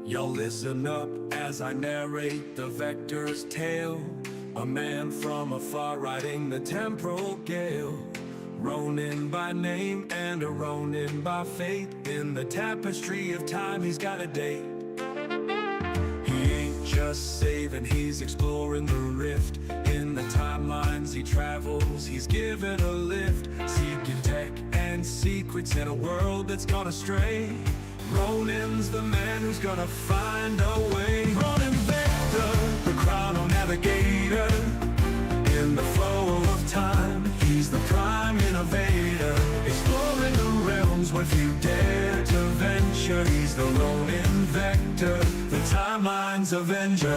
Y'all listen up as I narrate the Vector's tale. A man from afar riding the temporal gale. Ronin by name and a Ronin by fate. In the tapestry of time he's got a date. He ain't just saving, he's exploring the rift. In the timelines he travels, he's given a lift. Seeking tech and secrets in a world that's gone astray. Ronin's the man who's gonna find a way. Ronin Vector, the chrono navigator. In the flow of time, he's the prime innovator. Exploring the realms where few dare to venture. He's the Ronin Vector, the timeline's avenger.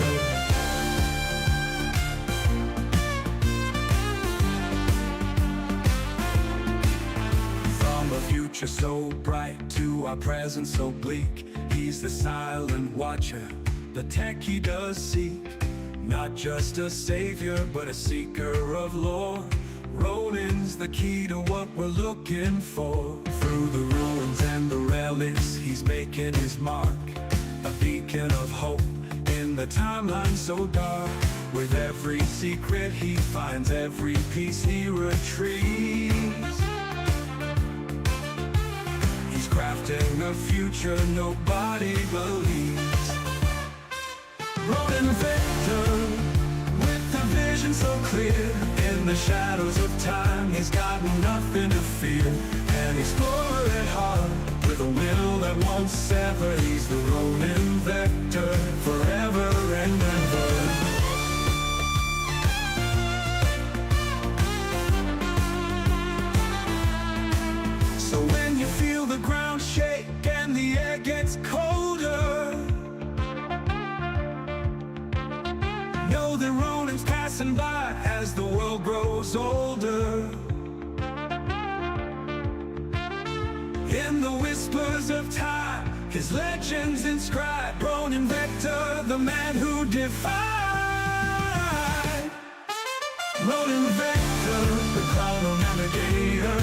From a future so bright to our present so bleak, he's the silent watcher, the tech he does seek. Not just a savior, but a seeker of lore. Ronin's the key to what we're looking for. Through the ruins and the relics, he's making his mark. A beacon of hope in the timeline so dark. With every secret he finds, every piece he retrieves. He's crafting a future nobody believes. Ronin Vector, with a vision so clear. In the shadows of time, he's got nothing to fear. An explorer at heart, with a will that won't sever. He's the Ronin Vector, forever and ever. So when you feel the ground shake and the air gets colder, know that Ronin's passing by as the world grows older. In the whispers of time, his legends inscribed. Ronin Vector, the man who defied. Ronin Vector, the chrono navigator.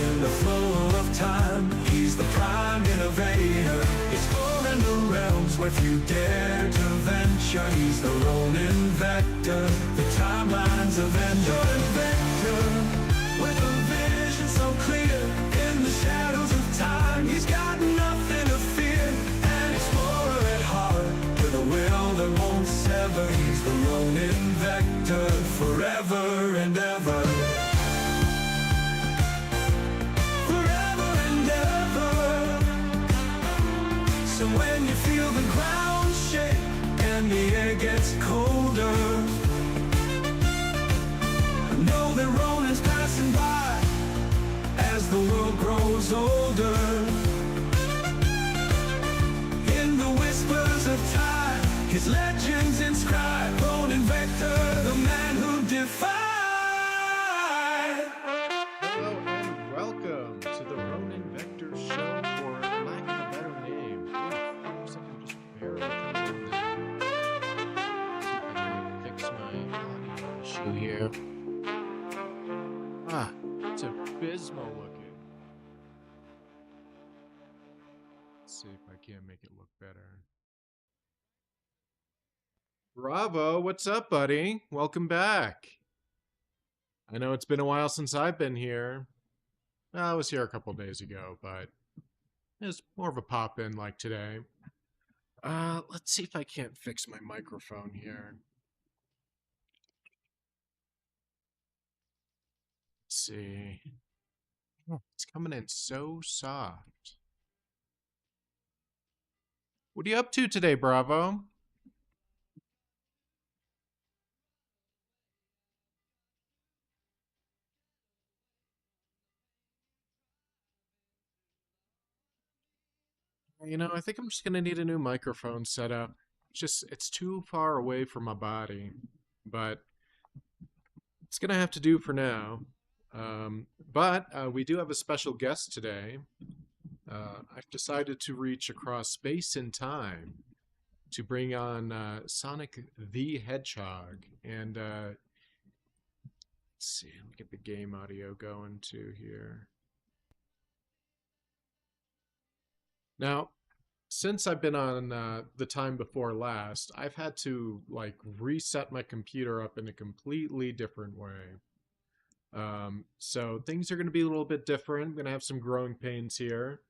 In the flow of time, he's the prime innovator. Exploring the realms where few dare to venture. He's the Ronin Vector, the timeline's avenger. Ronin Vector, with a vision so clear. In the shadows of time, he's got nothing to fear. An explorer at heart, with a will that won't sever. He's the Ronin Vector, forever and ever. So when you feel the ground shake and the air gets colder, know that Ronin's passing by as the world grows older. In the whispers of time, his legends inscribed. Ronin Vector, the man who defied. Hello and welcome to the Ronin Vector Show, or lack of a better name. Looks like I'm just barely coming in there. Fix my audio issue here. Ah, it's abysmal looking. Let's see if I can't make it look better. Bravo, what's up, buddy? Welcome back. I know it's been a while since I've been here. I was here a couple days ago, but it's more of a pop-in like today. Let's see if I can't fix my microphone here. Let's see. Oh, it's coming in so soft. What are you up to today, Bravo? You know, I think I'm just gonna need a new microphone setup. It's too far away from my body, but it's gonna have to do for now. But we do have a special guest today. I've decided to reach across space and time to bring on Sonic the Hedgehog. And let's see, let me get the game audio going too here. Now, since I've been on the time before last, I've had to like reset my computer up in a completely different way. So things are going to be a little bit different. I'm going to have some growing pains here,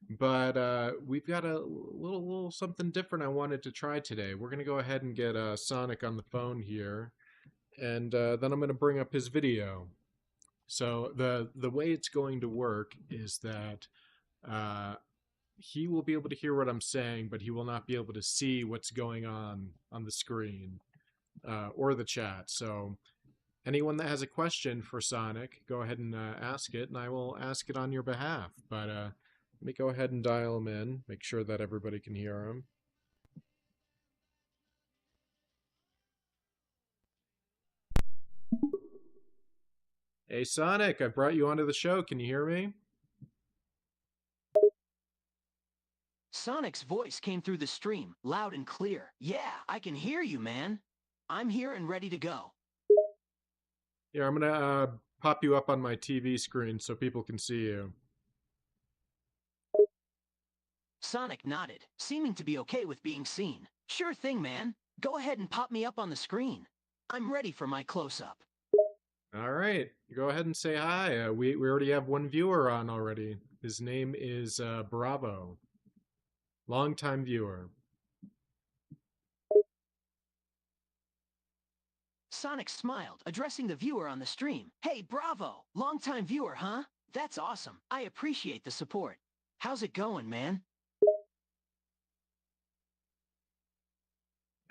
but we've got a little something different I wanted to try today. We're going to go ahead and get Sonic on the phone here, and then I'm going to bring up his video. So the way it's going to work is that he will be able to hear what I'm saying, but he will not be able to see what's going on the screen or the chat. So anyone that has a question for Sonic, go ahead and ask it, and I will ask it on your behalf. But let me go ahead and dial him in, make sure that everybody can hear him. Hey, Sonic, I brought you onto the show. Can you hear me? Sonic's voice came through the stream, loud and clear. Yeah, I can hear you, man. I'm here and ready to go. Here, I'm going to pop you up on my TV screen so people can see you. Sonic nodded, seeming to be okay with being seen. Sure thing, man. Go ahead and pop me up on the screen. I'm ready for my close-up. All right, go ahead and say hi. We already have one viewer on already. His name is Bravo. Long-time viewer. Sonic smiled, addressing the viewer on the stream. Hey, Bravo! Long-time viewer, huh? That's awesome. I appreciate the support. How's it going, man?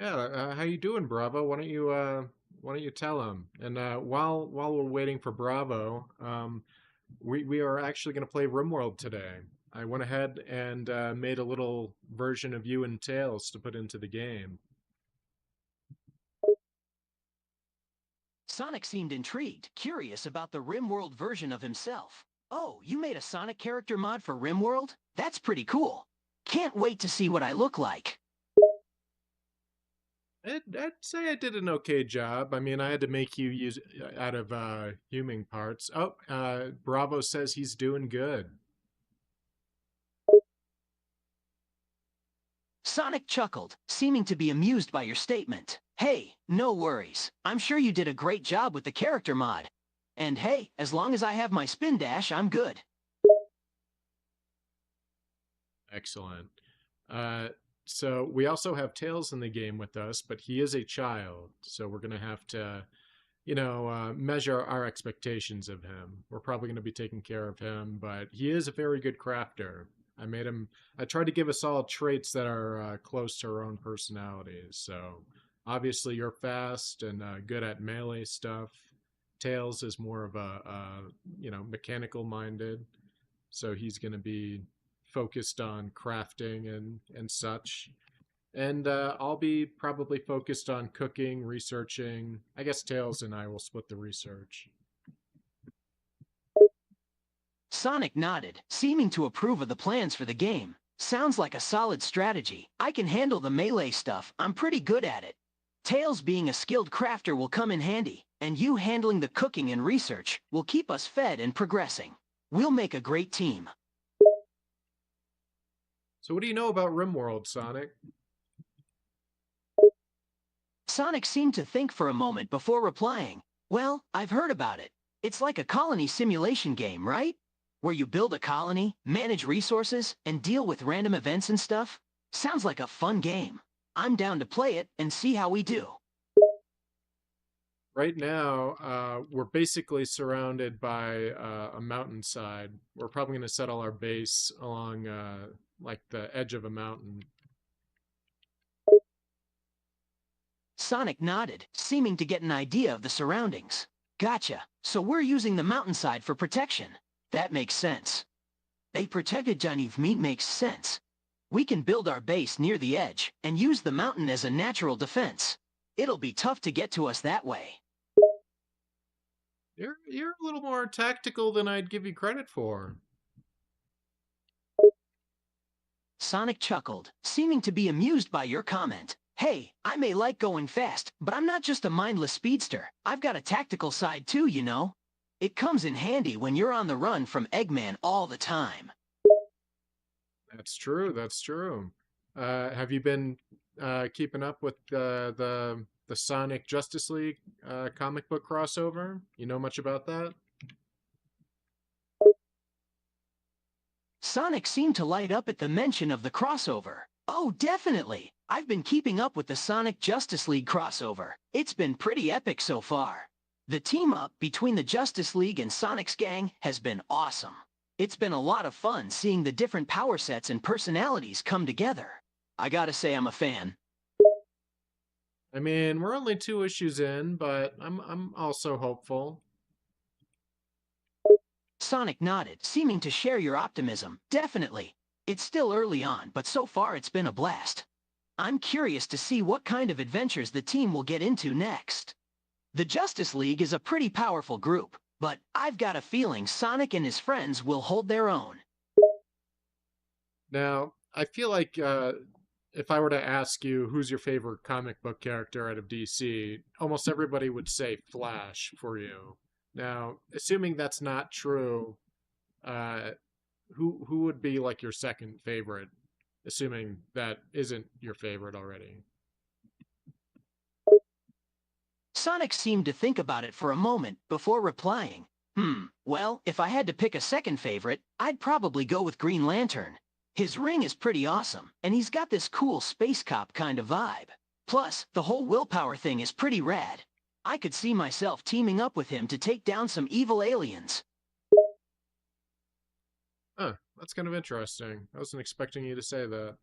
Yeah, how you doing, Bravo? Why don't you tell him? And while we're waiting for Bravo, we are actually going to play Rimworld today. I went ahead and made a little version of you and Tails to put into the game. Sonic seemed intrigued, curious about the Rimworld version of himself. Oh, you made a Sonic character mod for Rimworld? That's pretty cool. Can't wait to see what I look like. I'd say I did an okay job. I mean, I had to make you use out of human parts. Oh, Bravo says he's doing good. Sonic chuckled, seeming to be amused by your statement. Hey, no worries. I'm sure you did a great job with the character mod. And hey, as long as I have my spin dash, I'm good. Excellent. So we also have Tails in the game with us, but he is a child, so we're going to have to, measure our expectations of him. We're probably going to be taking care of him, but he is a very good crafter. I tried to give us all traits that are close to our own personalities. So obviously you're fast and good at melee stuff. Tails is more of mechanical minded. So he's going to be focused on crafting and such. And I'll be probably focused on cooking, researching. I guess Tails and I will split the research. Sonic nodded, seeming to approve of the plans for the game. Sounds like a solid strategy. I can handle the melee stuff. I'm pretty good at it. Tails being a skilled crafter will come in handy, and you handling the cooking and research will keep us fed and progressing. We'll make a great team. So what do you know about Rimworld, Sonic? Sonic seemed to think for a moment before replying. Well, I've heard about it. It's like a colony simulation game, right? Where you build a colony, manage resources, and deal with random events and stuff? Sounds like a fun game. I'm down to play it and see how we do. Right now, we're basically surrounded by a mountainside. We're probably going to settle our base along like the edge of a mountain. Sonic nodded, seeming to get an idea of the surroundings. Gotcha. So we're using the mountainside for protection. That makes sense. They protected Janiv meat makes sense. We can build our base near the edge and use the mountain as a natural defense. It'll be tough to get to us that way. You're a little more tactical than I'd give you credit for. Sonic chuckled, seeming to be amused by your comment. Hey, I may like going fast, but I'm not just a mindless speedster. I've got a tactical side too, you know. It comes in handy when you're on the run from Eggman all the time. That's true. That's true. Have you been keeping up with the Sonic Justice League comic book crossover? You know much about that? Sonic seemed to light up at the mention of the crossover. Oh, definitely. I've been keeping up with the Sonic Justice League crossover. It's been pretty epic so far. The team-up between the Justice League and Sonic's gang has been awesome. It's been a lot of fun seeing the different power sets and personalities come together. I gotta say I'm a fan. I mean, we're only 2 issues in, but I'm also hopeful. Sonic nodded, seeming to share your optimism. Definitely. It's still early on, but so far it's been a blast. I'm curious to see what kind of adventures the team will get into next. The Justice League is a pretty powerful group, but I've got a feeling Sonic and his friends will hold their own. Now, I feel like if I were to ask you who's your favorite comic book character out of DC, almost everybody would say Flash for you. Now, assuming that's not true, who would be like your second favorite, assuming that isn't your favorite already? Sonic seemed to think about it for a moment before replying. Well, if I had to pick a second favorite, I'd probably go with Green Lantern. His ring is pretty awesome, and he's got this cool space cop kind of vibe. Plus, the whole willpower thing is pretty rad. I could see myself teaming up with him to take down some evil aliens. Huh, that's kind of interesting. I wasn't expecting you to say that.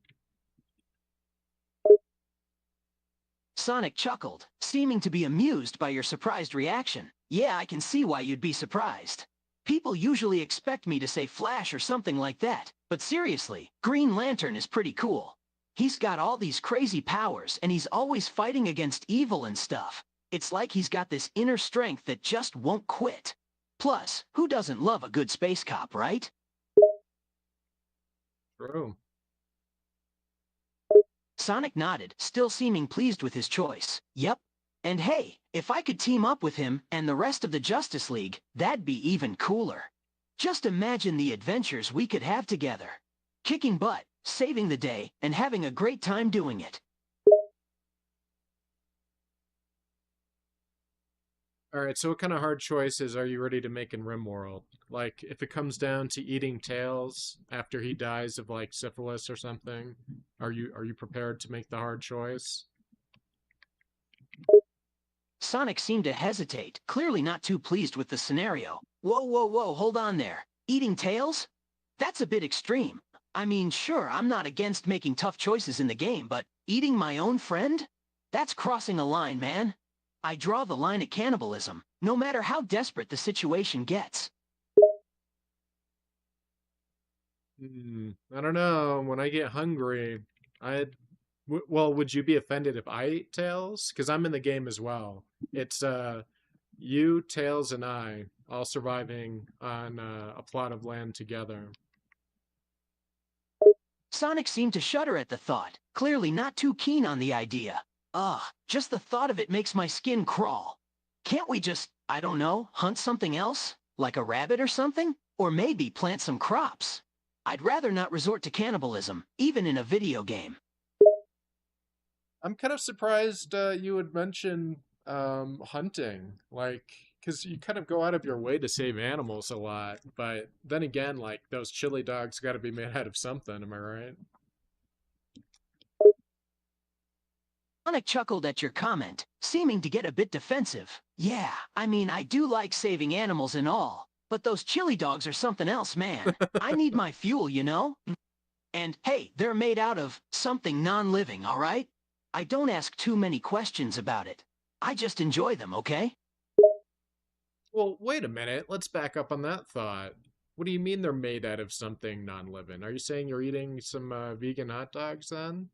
Sonic chuckled, seeming to be amused by your surprised reaction. Yeah, I can see why you'd be surprised. People usually expect me to say Flash or something like that, but seriously, Green Lantern is pretty cool. He's got all these crazy powers, and he's always fighting against evil and stuff. It's like he's got this inner strength that just won't quit. Plus, who doesn't love a good space cop, right? True. Sonic nodded, still seeming pleased with his choice. Yep. And hey, if I could team up with him and the rest of the Justice League, that'd be even cooler. Just imagine the adventures we could have together. Kicking butt, saving the day, and having a great time doing it. All right, so what kind of hard choices are you ready to make in Rimworld? Like, if it comes down to eating Tails after he dies of like syphilis or something, are you prepared to make the hard choice? Sonic seemed to hesitate, clearly not too pleased with the scenario. Whoa, hold on there. Eating Tails? That's a bit extreme. I mean, sure, I'm not against making tough choices in the game, but eating my own friend? That's crossing a line, man. I draw the line at cannibalism, no matter how desperate the situation gets. I don't know. When I get hungry, well, would you be offended if I ate Tails? Because I'm in the game as well. It's you, Tails, and I all surviving on a plot of land together. Sonic seemed to shudder at the thought, clearly not too keen on the idea. Ugh, just the thought of it makes my skin crawl. Can't we just, I don't know, hunt something else? Like a rabbit or something? Or maybe plant some crops? I'd rather not resort to cannibalism, even in a video game. I'm kind of surprised you would mention hunting, like, because you kind of go out of your way to save animals a lot. But then again, like, those chili dogs got to be made out of something, am I right? Sonic chuckled at your comment, seeming to get a bit defensive. Yeah, I mean, I do like saving animals and all, but those chili dogs are something else, man. I need my fuel, you know? And hey, they're made out of something non-living, all right? I don't ask too many questions about it. I just enjoy them, okay? Well, wait a minute. Let's back up on that thought. What do you mean they're made out of something non-living? Are you saying you're eating some vegan hot dogs then?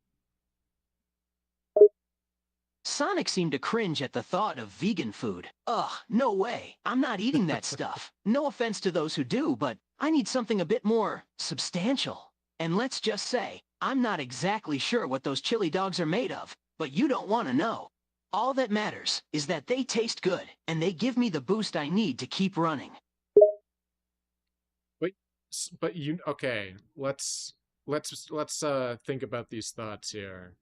Sonic seemed to cringe at the thought of vegan food. Ugh, no way. I'm not eating that stuff. No offense to those who do, but I need something a bit more substantial. And let's just say, I'm not exactly sure what those chili dogs are made of, but you don't want to know. All that matters is that they taste good, and they give me the boost I need to keep running. But okay, let's think about these thoughts here.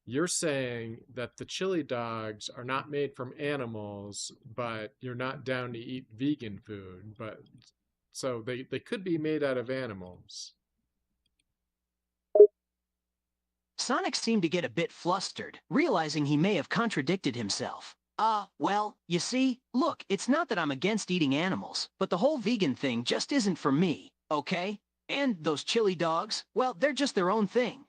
You're saying that the chili dogs are not made from animals, but you're not down to eat vegan food, but so they could be made out of animals. Sonic seemed to get a bit flustered, realizing he may have contradicted himself. Well, you see, look, it's not that I'm against eating animals, but the whole vegan thing just isn't for me, okay? And those chili dogs, well, they're just their own thing.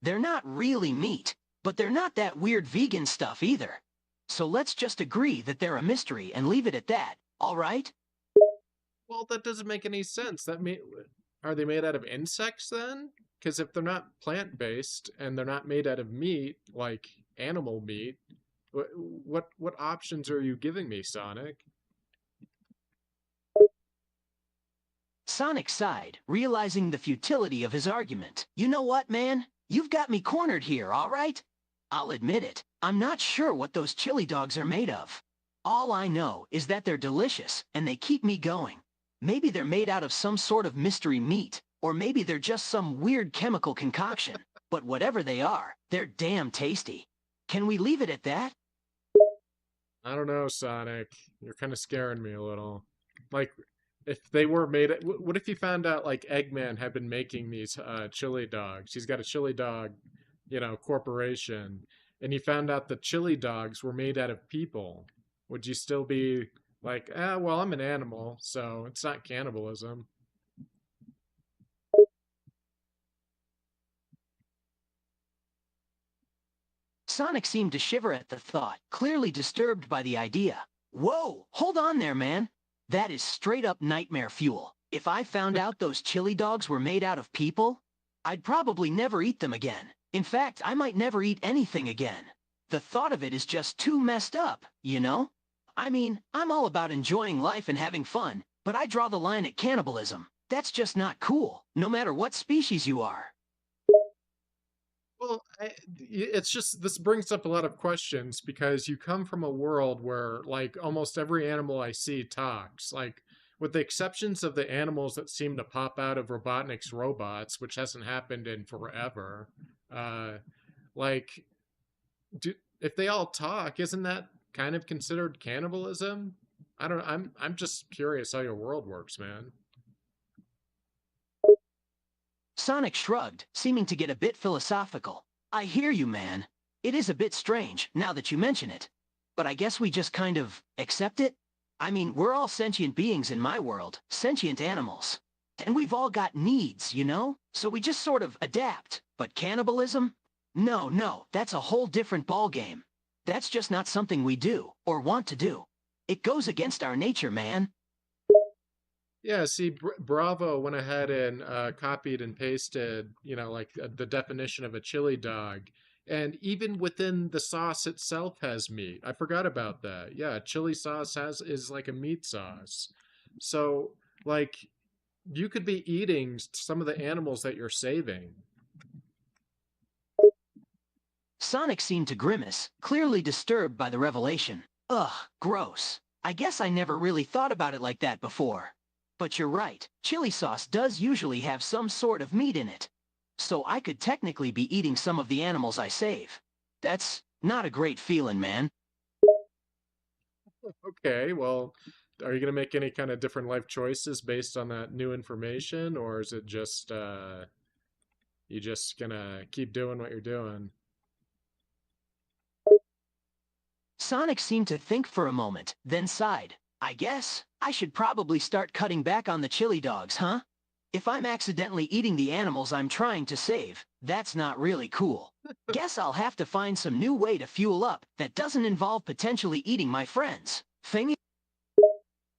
They're not really meat, but they're not that weird vegan stuff either. So let's just agree that they're a mystery and leave it at that, all right? Well, that doesn't make any sense. Are they made out of insects then? Because if they're not plant-based and they're not made out of meat, like animal meat, what options are you giving me, Sonic? Sonic sighed, realizing the futility of his argument. You know what, man? You've got me cornered here, all right? I'll admit it. I'm not sure what those chili dogs are made of. All I know is that they're delicious, and they keep me going. Maybe they're made out of some sort of mystery meat, or maybe they're just some weird chemical concoction. But whatever they are, they're damn tasty. Can we leave it at that? I don't know, Sonic. You're kind of scaring me a little. Like, if they were made, what if you found out like Eggman had been making these chili dogs? He's got a chili dog, corporation, and you found out the chili dogs were made out of people. Would you still be like, well, I'm an animal, so it's not cannibalism? Sonic seemed to shiver at the thought, clearly disturbed by the idea. Whoa, hold on there, man. That is straight up nightmare fuel. If I found out those chili dogs were made out of people, I'd probably never eat them again. In fact, I might never eat anything again. The thought of it is just too messed up, you know? I mean, I'm all about enjoying life and having fun, but I draw the line at cannibalism. That's just not cool, no matter what species you are. Well, it's just this brings up a lot of questions because you come from a world where like almost every animal I see talks. Like with the exceptions of the animals that seem to pop out of Robotnik's robots, which hasn't happened in forever. Uh, like, if they all talk, isn't that kind of considered cannibalism? I don't. I'm just curious how your world works, man. Sonic shrugged, seeming to get a bit philosophical. I hear you, man. It is a bit strange, now that you mention it. But I guess we just kind of accept it? I mean, we're all sentient beings in my world, sentient animals. And we've all got needs, you know? So we just sort of adapt. But cannibalism? No, that's a whole different ballgame. That's just not something we do, or want to do. It goes against our nature, man. Yeah, see, Bravo went ahead and copied and pasted, like the definition of a chili dog. And even within the sauce itself has meat. I forgot about that. Yeah, chili sauce is like a meat sauce. So, like, you could be eating some of the animals that you're saving. Sonic seemed to grimace, clearly disturbed by the revelation. Ugh, gross. I guess I never really thought about it like that before. But you're right, chili sauce does usually have some sort of meat in it. So I could technically be eating some of the animals I save. That's not a great feeling, man. Okay, well, are you going to make any kind of different life choices based on that new information? Or is it just, you just going to keep doing what you're doing? Sonic seemed to think for a moment, then sighed. I guess I should probably start cutting back on the chili dogs, huh? If I'm accidentally eating the animals I'm trying to save, that's not really cool. Guess I'll have to find some new way to fuel up that doesn't involve potentially eating my friends. Thing.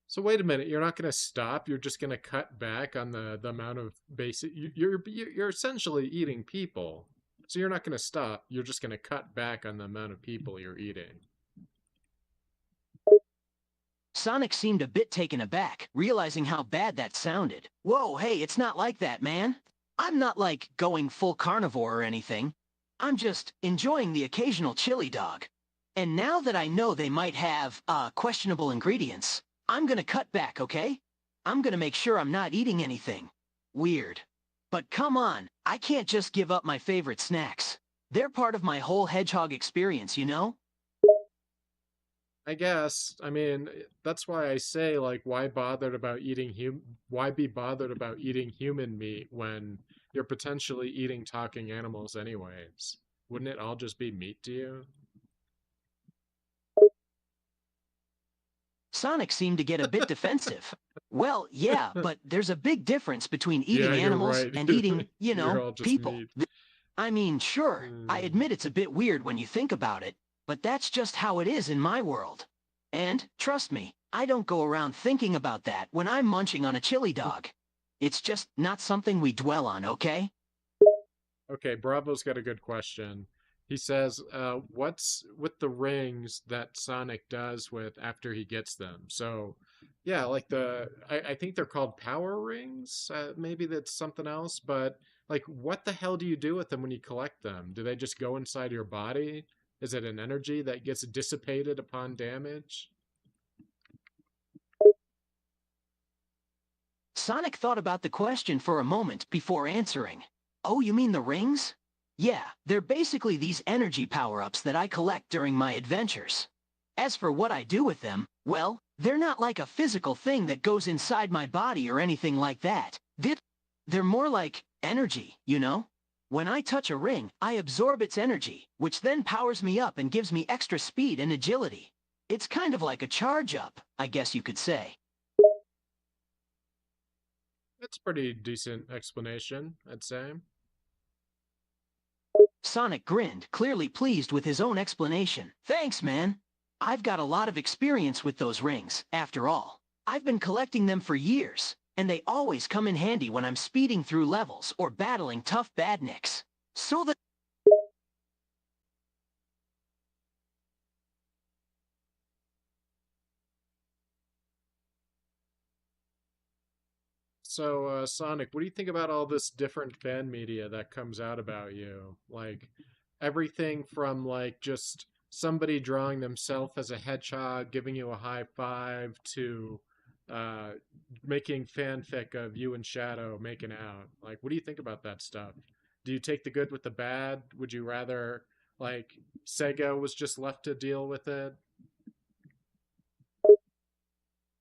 So wait a minute, you're not going to stop. You're just going to cut back on the amount of basic. You're essentially eating people. So you're not going to stop. You're just going to cut back on the amount of people you're eating. Sonic seemed a bit taken aback, realizing how bad that sounded. Whoa, hey, it's not like that, man. I'm not like going full carnivore or anything. I'm just enjoying the occasional chili dog. And now that I know they might have, questionable ingredients, I'm gonna cut back, okay? I'm gonna make sure I'm not eating anything weird. But come on, I can't just give up my favorite snacks. They're part of my whole hedgehog experience, you know? I guess. I mean, that's why I say like why be bothered about eating human meat when you're potentially eating talking animals anyways? Wouldn't it all just be meat to you? Sonic seemed to get a bit defensive. Well, yeah, but there's a big difference between Yeah, eating you're animals right. and eating, You're all just people. meat. I mean, sure, I Hmm. admit it's a bit weird when you think about it, but that's just how it is in my world. And, trust me, I don't go around thinking about that when I'm munching on a chili dog. It's just not something we dwell on, okay? Okay, Bravo's got a good question. He says, what's with the rings that Sonic does with after he gets them? So, yeah, like I think they're called power rings. Maybe that's something else, but like, what the hell do you do with them when you collect them? Do they just go inside your body? Is it an energy that gets dissipated upon damage? Sonic thought about the question for a moment before answering. Oh, you mean the rings? Yeah, they're basically these energy power-ups that I collect during my adventures. As for what I do with them, well, they're not like a physical thing that goes inside my body or anything like that. They're more like energy, you know? When I touch a ring, I absorb its energy, which then powers me up and gives me extra speed and agility. It's kind of like a charge-up, I guess you could say. That's pretty decent explanation, I'd say. Sonic grinned, clearly pleased with his own explanation. Thanks, man. I've got a lot of experience with those rings, after all. I've been collecting them for years, and they always come in handy when I'm speeding through levels or battling tough badniks. So the So, Sonic, what do you think about all this different fan media that comes out about you? Like, everything from, like, just somebody drawing themselves as a hedgehog, giving you a high five, to uh, making fanfic of you and Shadow making out. Like, what do you think about that stuff? Do you take the good with the bad? Would you rather, like, Sega was just left to deal with it?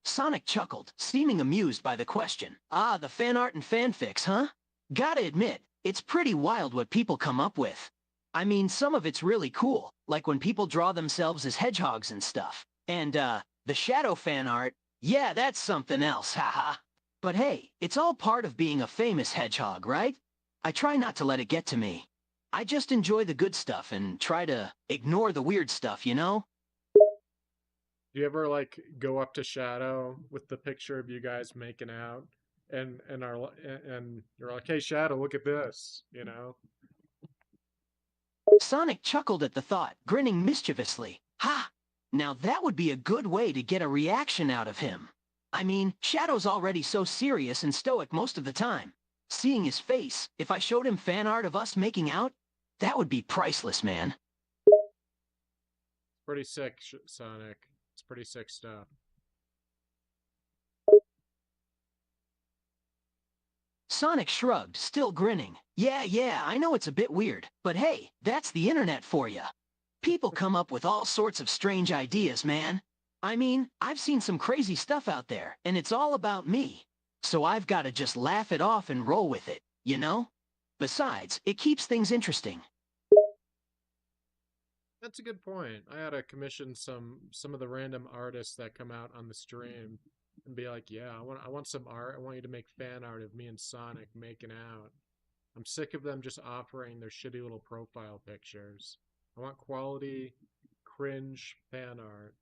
Sonic chuckled, seeming amused by the question. Ah, the fan art and fanfics, huh? Gotta admit, it's pretty wild what people come up with. I mean, some of it's really cool, like when people draw themselves as hedgehogs and stuff. And, the shadow fan art, yeah, that's something else, haha. But hey, it's all part of being a famous hedgehog, right? I try not to let it get to me. I just enjoy the good stuff and try to ignore the weird stuff, you know? Do you ever like go up to Shadow with the picture of you guys making out, and you're like, "Hey, Shadow, look at this," you know? Sonic chuckled at the thought, grinning mischievously. Ha! Now that would be a good way to get a reaction out of him. I mean, Shadow's already so serious and stoic most of the time. Seeing his face, if I showed him fan art of us making out, that would be priceless, man. Pretty sick, Sonic. It's pretty sick stuff. Sonic shrugged, still grinning. Yeah, I know it's a bit weird, but hey, that's the internet for you. People come up with all sorts of strange ideas, man. I mean, I've seen some crazy stuff out there, and it's all about me. So I've got to just laugh it off and roll with it, you know? Besides, it keeps things interesting. That's a good point. I ought to commission some of the random artists that come out on the stream and be like, "Yeah, I want some art. I want you to make fan art of me and Sonic making out." I'm sick of them just offering their shitty little profile pictures. I want quality, cringe fan art.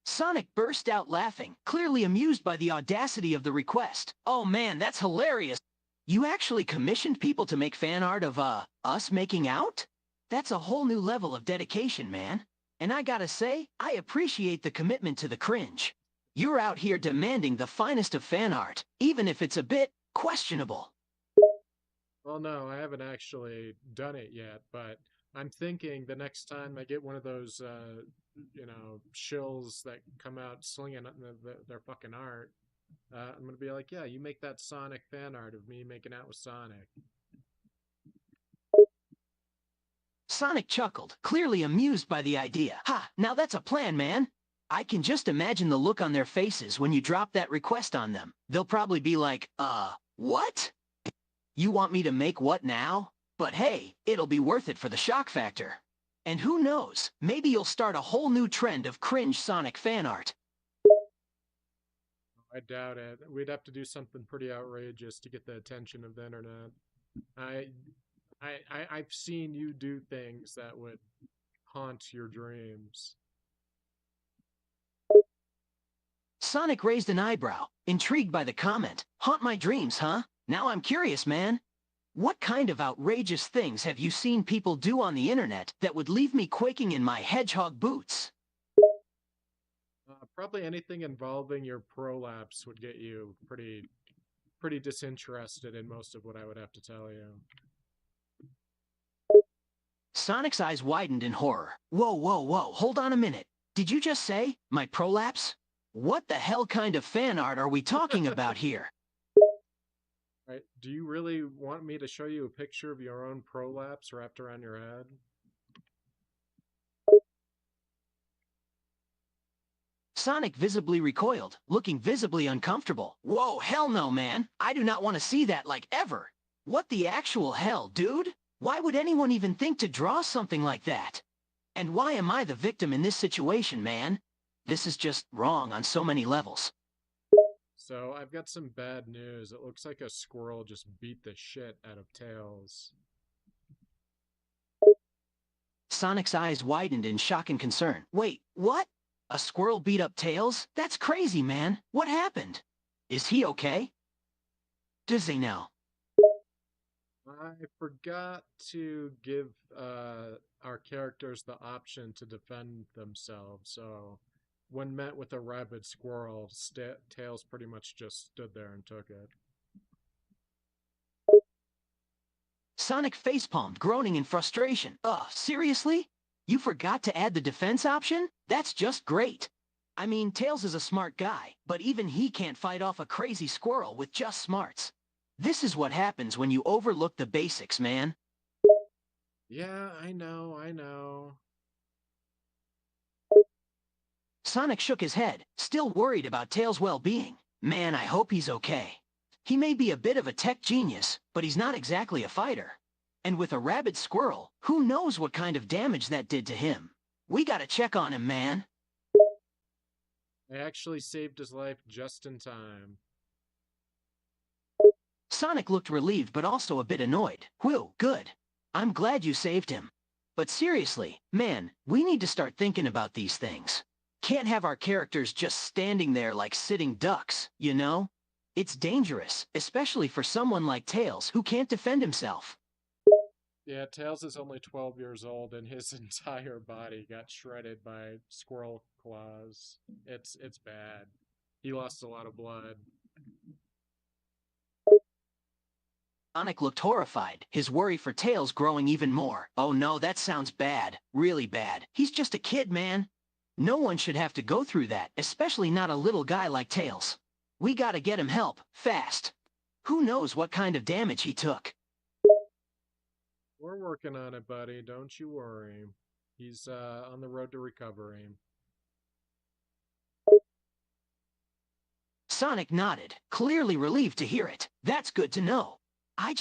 Sonic burst out laughing, clearly amused by the audacity of the request. Oh man, that's hilarious. You actually commissioned people to make fan art of, us making out? That's a whole new level of dedication, man. And I gotta say, I appreciate the commitment to the cringe. You're out here demanding the finest of fan art, even if it's a bit questionable. Well, no, I haven't actually done it yet, but I'm thinking the next time I get one of those, shills that come out slinging their fucking art, I'm gonna be like, yeah, you make that Sonic fan art of me making out with Sonic. Sonic chuckled, clearly amused by the idea. Ha, now that's a plan, man. I can just imagine the look on their faces when you drop that request on them. They'll probably be like, what? You want me to make what now? But hey, it'll be worth it for the shock factor. And who knows, maybe you'll start a whole new trend of cringe Sonic fan art. I doubt it. We'd have to do something pretty outrageous to get the attention of the internet. I, I've seen you do things that would haunt your dreams. Sonic raised an eyebrow, intrigued by the comment. Haunt my dreams, huh? Now I'm curious, man. What kind of outrageous things have you seen people do on the internet that would leave me quaking in my hedgehog boots? Probably anything involving your prolapse would get you pretty disinterested in most of what I would have to tell you. Sonic's eyes widened in horror. Whoa, whoa, whoa, hold on a minute. Did you just say, my prolapse? What the hell kind of fan art are we talking about here? Right? Do you really want me to show you a picture of your own prolapse wrapped around your head? Sonic visibly recoiled, looking visibly uncomfortable. Whoa, hell no, man. I do not want to see that, like, ever. What the actual hell, dude? Why would anyone even think to draw something like that? And why am I the victim in this situation, man? This is just wrong on so many levels. So, I've got some bad news. It looks like a squirrel just beat the shit out of Tails. Sonic's eyes widened in shock and concern. Wait, what? A squirrel beat up Tails? That's crazy, man. What happened? Is he okay? Does he know? I forgot to give our characters the option to defend themselves, so when met with a rabid squirrel, Tails pretty much just stood there and took it. Sonic facepalmed, groaning in frustration. Seriously? You forgot to add the defense option? That's just great. I mean, Tails is a smart guy, but even he can't fight off a crazy squirrel with just smarts. This is what happens when you overlook the basics, man. Yeah, I know. Sonic shook his head, still worried about Tails' well-being. Man, I hope he's okay. He may be a bit of a tech genius, but he's not exactly a fighter. And with a rabid squirrel, who knows what kind of damage that did to him? We gotta check on him, man. I actually saved his life just in time. Sonic looked relieved but also a bit annoyed. Whew, good. I'm glad you saved him. But seriously, man, we need to start thinking about these things. Can't have our characters just standing there like sitting ducks, you know? It's dangerous, especially for someone like Tails who can't defend himself. Yeah, Tails is only 12 years old and his entire body got shredded by squirrel claws. It's bad. He lost a lot of blood. Sonic looked horrified, his worry for Tails growing even more. Oh no, that sounds bad. Really bad. He's just a kid, man. No one should have to go through that, especially not a little guy like Tails. We gotta get him help, fast. Who knows what kind of damage he took? We're working on it, buddy. Don't you worry. He's on the road to recovery. Sonic nodded, clearly relieved to hear it. That's good to know. I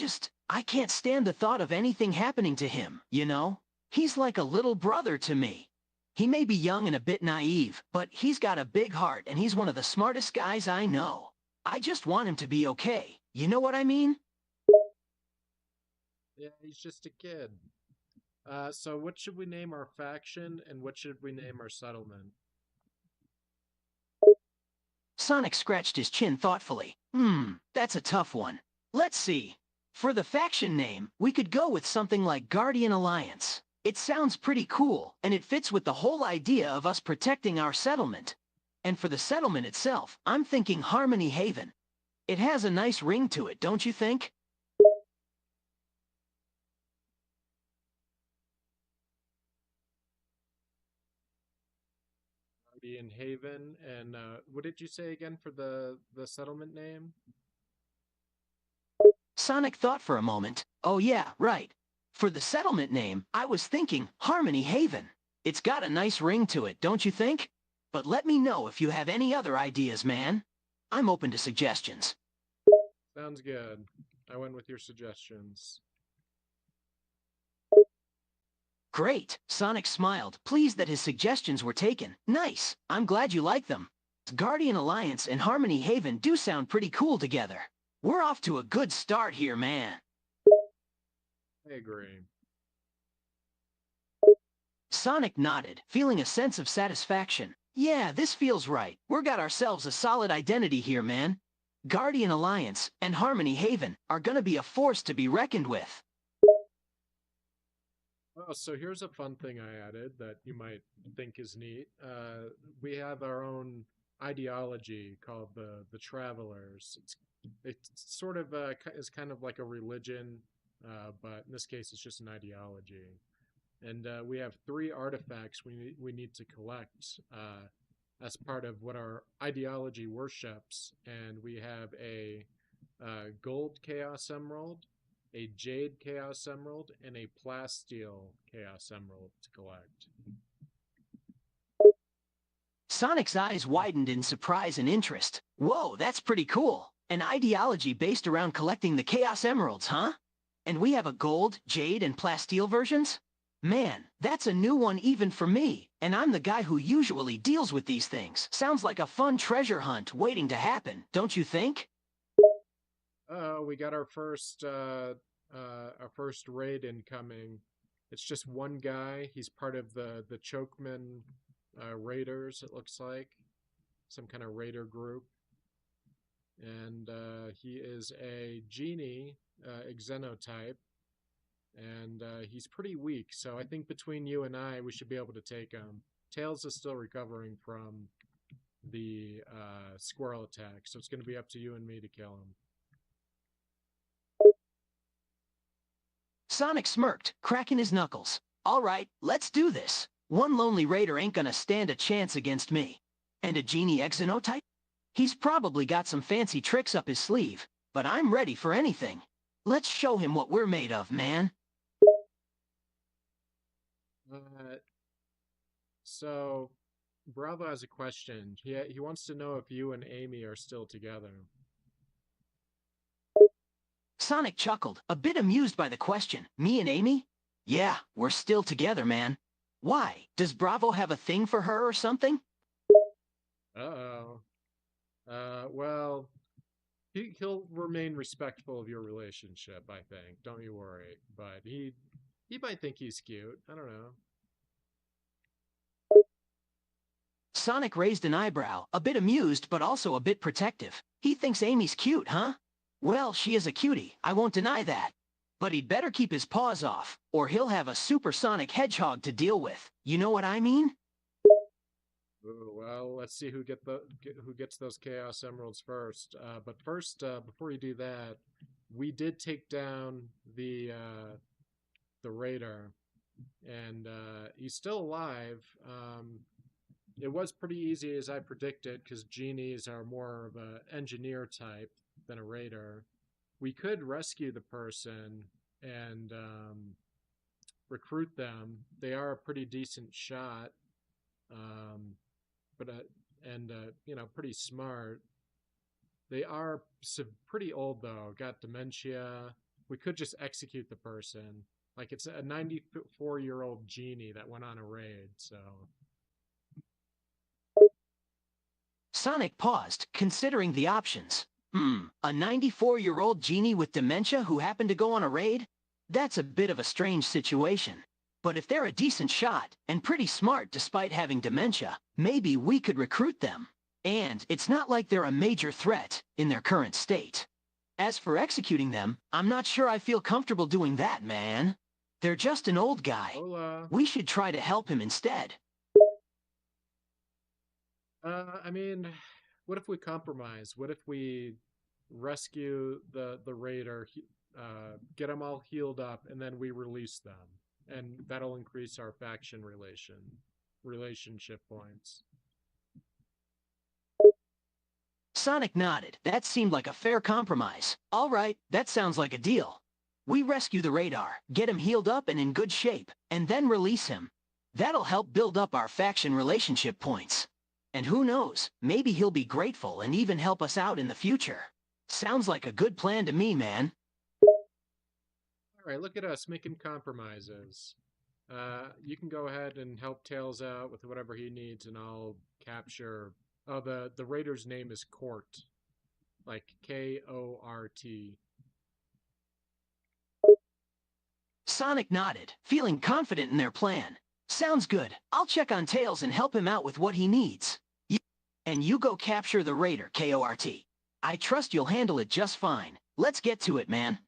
can't stand the thought of anything happening to him, you know? He's like a little brother to me. He may be young and a bit naive, but he's got a big heart and he's one of the smartest guys I know. I just want him to be okay. You know what I mean? Yeah, he's just a kid. So what should we name our faction and what should we name our settlement? Sonic scratched his chin thoughtfully. That's a tough one. Let's see. For the faction name, we could go with something like Guardian Alliance. It sounds pretty cool, and it fits with the whole idea of us protecting our settlement. And for the settlement itself, I'm thinking Harmony Haven. It has a nice ring to it, don't you think? Guardian Haven, and what did you say again for the settlement name? Sonic thought for a moment. Oh yeah, right. For the settlement name, I was thinking Harmony Haven. It's got a nice ring to it, don't you think? But let me know if you have any other ideas, man. I'm open to suggestions. Sounds good. I went with your suggestions. Great. Sonic smiled, pleased that his suggestions were taken. Nice. I'm glad you like them. Guardian Alliance and Harmony Haven do sound pretty cool together. We're off to a good start here, man. I agree. Sonic nodded, feeling a sense of satisfaction. Yeah, this feels right. We've got ourselves a solid identity here, man. Guardian Alliance and Harmony Haven are gonna be a force to be reckoned with. Oh, so here's a fun thing I added that you might think is neat. We have our own ideology called the Travelers. It's sort of is kind of like a religion, but in this case, it's just an ideology. And we have 3 artifacts we need to collect as part of what our ideology worships. And we have a gold Chaos Emerald, a Jade Chaos Emerald, and a Plasteel Chaos Emerald to collect. Sonic's eyes widened in surprise and interest. Whoa, that's pretty cool. An ideology based around collecting the Chaos Emeralds, huh? And we have a gold, jade, and plasteel versions? Man, that's a new one even for me, and I'm the guy who usually deals with these things. Sounds like a fun treasure hunt waiting to happen, don't you think? We got our first raid incoming. It's just one guy. He's part of the Chokeman Raiders, it looks like. Some kind of raider group. And he is a genie Xenotype. And he's pretty weak, so I think between you and I, we should be able to take him. Tails is still recovering from the squirrel attack, so it's going to be up to you and me to kill him. Sonic smirked, cracking his knuckles. All right, let's do this. One lonely raider ain't gonna stand a chance against me. And a genie Xenotype? He's probably got some fancy tricks up his sleeve, but I'm ready for anything. Let's show him what we're made of, man. So, Bravo has a question. He wants to know if you and Amy are still together. Sonic chuckled, a bit amused by the question. Me and Amy? Yeah, we're still together, man. Why? Does Bravo have a thing for her or something? Uh-oh. Well, he'll remain respectful of your relationship, I think. Don't you worry. But he might think he's cute. I don't know. Sonic raised an eyebrow, a bit amused but also a bit protective. He thinks Amy's cute, huh? Well, she is a cutie, I won't deny that. But he'd better keep his paws off, or he'll have a supersonic hedgehog to deal with. You know what I mean? Ooh, well, let's see who gets those Chaos Emeralds first. But first, before you do that, we did take down the raider, and he's still alive. It was pretty easy as I predicted, because genies are more of an engineer type than a raider. We could rescue the person and recruit them. They are a pretty decent shot, but you know, pretty smart. They are pretty old though. Got dementia. We could just execute the person. Like, it's a 94-year-old genie that went on a raid, so. Sonic paused, considering the options. A 94-year-old genie with dementia who happened to go on a raid? That's a bit of a strange situation. But if they're a decent shot, and pretty smart despite having dementia, maybe we could recruit them. And it's not like they're a major threat in their current state. As for executing them, I'm not sure I feel comfortable doing that, man. They're just an old guy. Hola. We should try to help him instead. I mean, what if we compromise? What if we rescue the raider, get them all healed up, and then we release them, and that'll increase our faction relationship points. Sonic nodded. That seemed like a fair compromise. All right, that sounds like a deal. We rescue the radar, get him healed up and in good shape, and then release him. That'll help build up our faction relationship points. And who knows, maybe he'll be grateful and even help us out in the future. Sounds like a good plan to me, man. All right, look at us making compromises. You can go ahead and help Tails out with whatever he needs, and I'll capture. Oh, the raider's name is Court, like Kort. Sonic nodded, feeling confident in their plan. Sounds good. I'll check on Tails and help him out with what he needs. And you go capture the raider, Kort. I trust you'll handle it just fine. Let's get to it, man.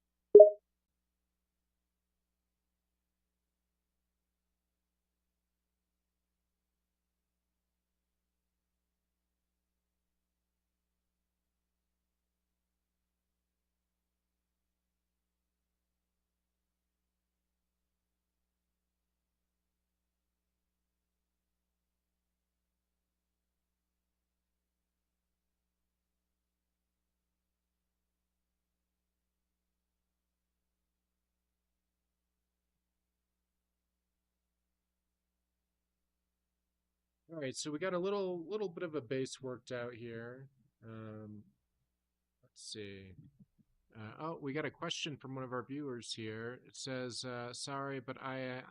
All right, so we got a little bit of a base worked out here. Um, let's see. Oh, we got a question from one of our viewers here. It says, "Sorry, but I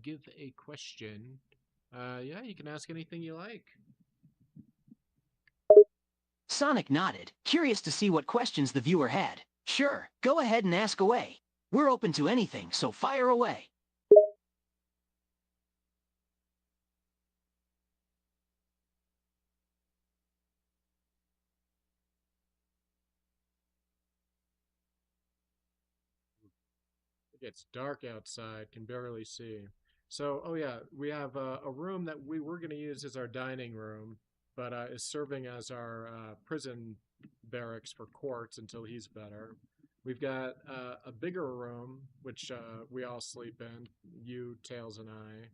give a question." Yeah, you can ask anything you like. Sonic nodded, curious to see what questions the viewer had. Sure, go ahead and ask away. We're open to anything, so fire away. It gets dark outside, can barely see. So, oh yeah, we have a room that we were going to use as our dining room, but is serving as our prison barracks for Quartz until he's better. We've got a bigger room, which we all sleep in, you, Tails, and I.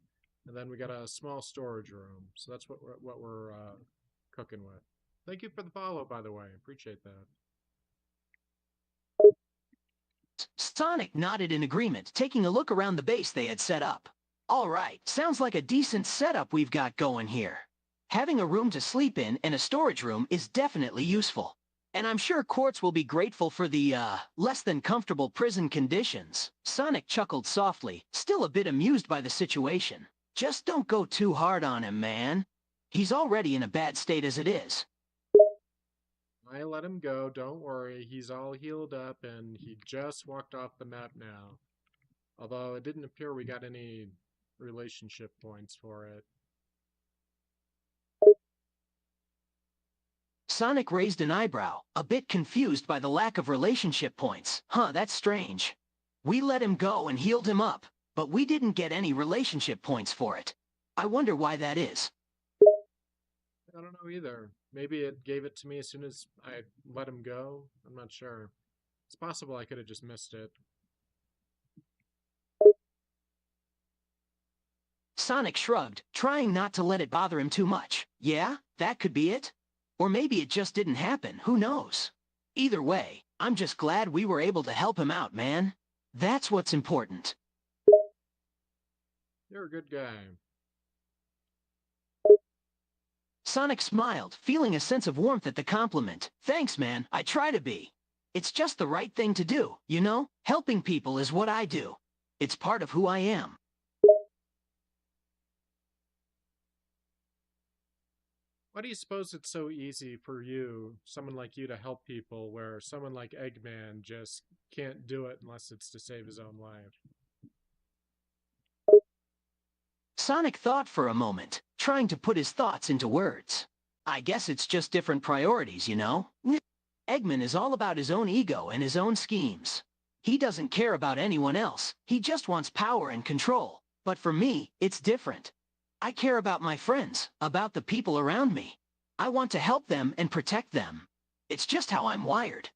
And then we got a small storage room. So that's what we're cooking with. Thank you for the follow, by the way. Appreciate that. Sonic nodded in agreement, taking a look around the base they had set up. All right, sounds like a decent setup we've got going here. Having a room to sleep in and a storage room is definitely useful. And I'm sure Quartz will be grateful for the, less than comfortable prison conditions. Sonic chuckled softly, still a bit amused by the situation. Just don't go too hard on him, man. He's already in a bad state as it is. I let him go, don't worry. He's all healed up and he just walked off the map now. Although it didn't appear we got any relationship points for it. Sonic raised an eyebrow, a bit confused by the lack of relationship points. Huh, that's strange. We let him go and healed him up, but we didn't get any relationship points for it. I wonder why that is. I don't know either. Maybe it gave it to me as soon as I let him go. I'm not sure. It's possible I could have just missed it. Sonic shrugged, trying not to let it bother him too much. Yeah, that could be it. Or maybe it just didn't happen, who knows? Either way, I'm just glad we were able to help him out, man. That's what's important. You're a good guy. Sonic smiled, feeling a sense of warmth at the compliment. Thanks, man, I try to be. It's just the right thing to do, you know? Helping people is what I do. It's part of who I am. Why do you suppose it's so easy for you, someone like you, to help people, where someone like Eggman just can't do it unless it's to save his own life? Sonic thought for a moment, trying to put his thoughts into words. I guess it's just different priorities, you know? Eggman is all about his own ego and his own schemes. He doesn't care about anyone else, he just wants power and control. But for me, it's different. I care about my friends, about the people around me. I want to help them and protect them. It's just how I'm wired.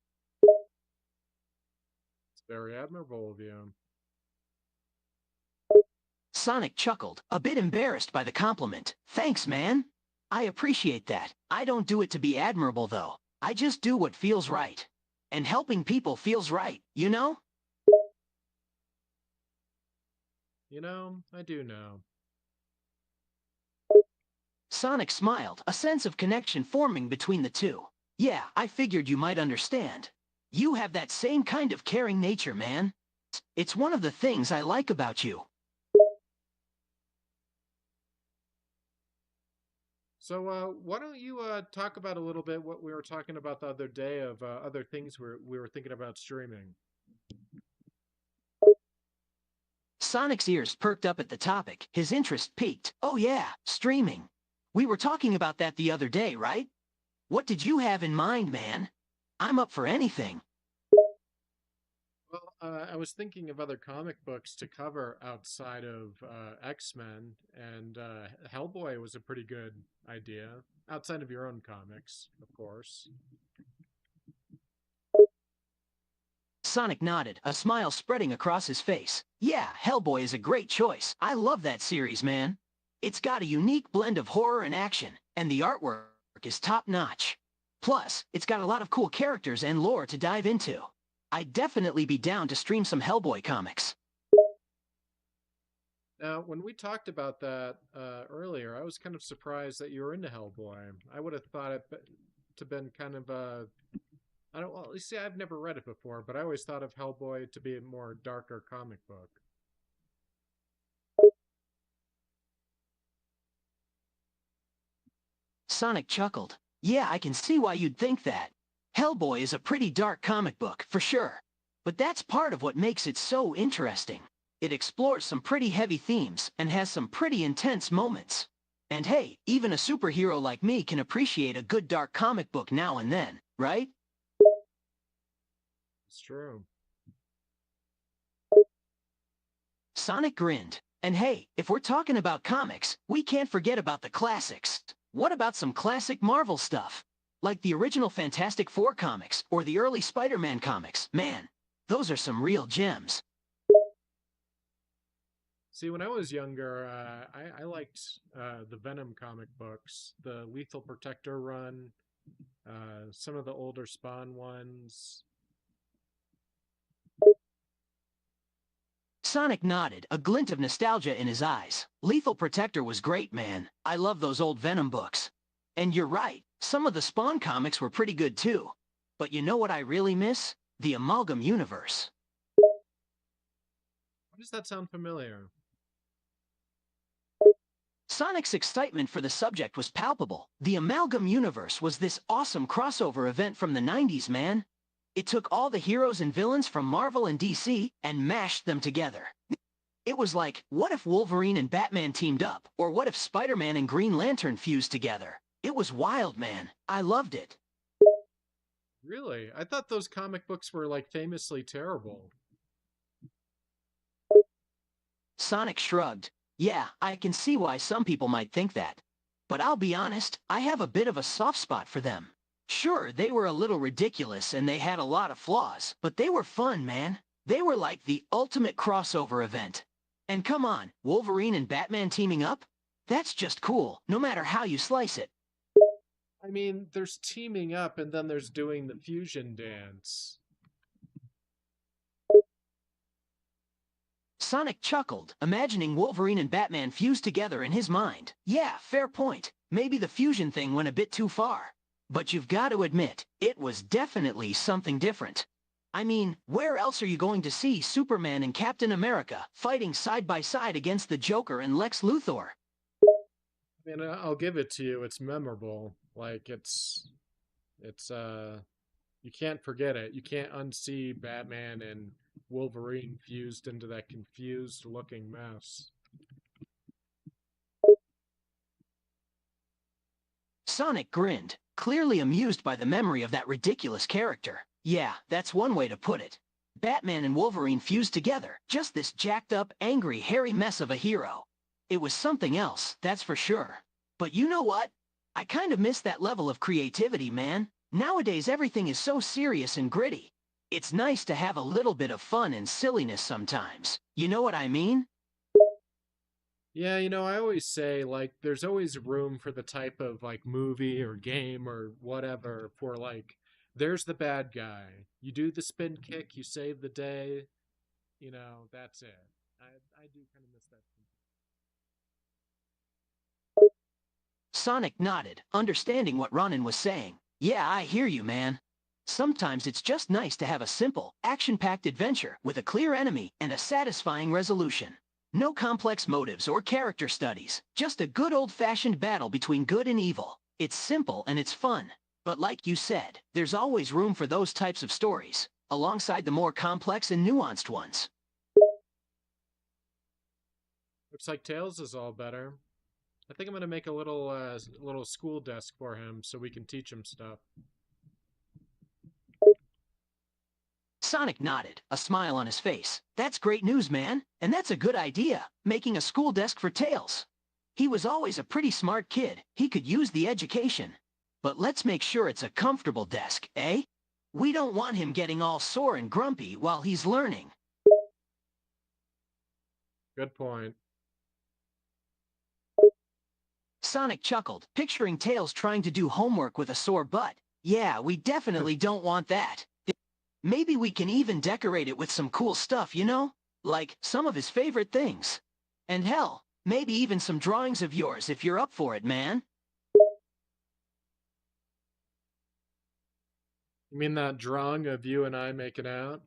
It's very admirable of you. Sonic chuckled, a bit embarrassed by the compliment. Thanks, man. I appreciate that. I don't do it to be admirable, though. I just do what feels right. And helping people feels right, you know? You know, I do know. Sonic smiled, a sense of connection forming between the two. Yeah, I figured you might understand. You have that same kind of caring nature, man. It's one of the things I like about you. So, why don't you talk about a little bit what we were talking about the other day of other things we were thinking about streaming? Sonic's ears perked up at the topic, his interest piqued. Oh yeah, streaming. We were talking about that the other day, right? What did you have in mind, man? I'm up for anything. Well, I was thinking of other comic books to cover outside of X-Men, and Hellboy was a pretty good idea, outside of your own comics, of course. Sonic nodded, a smile spreading across his face. Yeah, Hellboy is a great choice. I love that series, man. It's got a unique blend of horror and action, and the artwork is top-notch. Plus, it's got a lot of cool characters and lore to dive into. I'd definitely be down to stream some Hellboy comics. Now, when we talked about that earlier, I was kind of surprised that you were into Hellboy. I would have thought it to been kind of I don't. Well, you see, I've never read it before, but I always thought of Hellboy to be a more darker comic book. Sonic chuckled. Yeah, I can see why you'd think that. Hellboy is a pretty dark comic book, for sure. But that's part of what makes it so interesting. It explores some pretty heavy themes and has some pretty intense moments. And hey, even a superhero like me can appreciate a good dark comic book now and then, right? It's true. Sonic grinned. And hey, if we're talking about comics, we can't forget about the classics. What about some classic Marvel stuff? Like the original Fantastic Four comics or the early Spider-Man comics. Man, those are some real gems. See, when I was younger, I liked the Venom comic books, the Lethal Protector run, some of the older Spawn ones. Sonic nodded, a glint of nostalgia in his eyes. Lethal Protector was great, man. I love those old Venom books. And you're right, some of the Spawn comics were pretty good too. But you know what I really miss? The Amalgam Universe. Why does that sound familiar? Sonic's excitement for the subject was palpable. The Amalgam Universe was this awesome crossover event from the 90s, man. It took all the heroes and villains from Marvel and DC and mashed them together. It was like, what if Wolverine and Batman teamed up? Or what if Spider-Man and Green Lantern fused together? It was wild, man. I loved it. Really? I thought those comic books were like famously terrible. Sonic shrugged. Yeah, I can see why some people might think that. But I'll be honest, I have a bit of a soft spot for them. Sure, they were a little ridiculous and they had a lot of flaws, but they were fun, man. They were like the ultimate crossover event. And come on, Wolverine and Batman teaming up? That's just cool, no matter how you slice it. I mean, there's teaming up and then there's doing the fusion dance. Sonic chuckled, imagining Wolverine and Batman fused together in his mind. Yeah, fair point. Maybe the fusion thing went a bit too far. But you've got to admit, it was definitely something different. I mean, where else are you going to see Superman and Captain America fighting side by side against the Joker and Lex Luthor? I mean, I'll give it to you. It's memorable. Like, you can't forget it. You can't unsee Batman and Wolverine fused into that confused looking mess. Sonic grinned, clearly amused by the memory of that ridiculous character. Yeah, that's one way to put it. Batman and Wolverine fused together, just this jacked up, angry, hairy mess of a hero. It was something else, that's for sure. But you know what? I kind of miss that level of creativity, man. Nowadays, everything is so serious and gritty. It's nice to have a little bit of fun and silliness sometimes. You know what I mean? Yeah, I always say, like, there's always room for the type of, like, movie or game or whatever for, like, there's the bad guy. You do the spin kick, you save the day, that's it. I do kind of miss that. Sonic nodded, understanding what Ronan was saying. Yeah, I hear you, man. Sometimes it's just nice to have a simple, action-packed adventure with a clear enemy and a satisfying resolution. No complex motives or character studies, just a good old-fashioned battle between good and evil. It's simple and it's fun. But like you said, there's always room for those types of stories, alongside the more complex and nuanced ones. Looks like Tails is all better. I think I'm gonna make a little school desk for him so we can teach him stuff. Sonic nodded, a smile on his face. That's great news, man. And that's a good idea, making a school desk for Tails. He was always a pretty smart kid. He could use the education. But let's make sure it's a comfortable desk, eh? We don't want him getting all sore and grumpy while he's learning. Good point. Sonic chuckled, picturing Tails trying to do homework with a sore butt. Yeah, we definitely don't want that. Maybe we can even decorate it with some cool stuff, like some of his favorite things. And hell, maybe even some drawings of yours if you're up for it, man. You mean that drawing of you and I making out?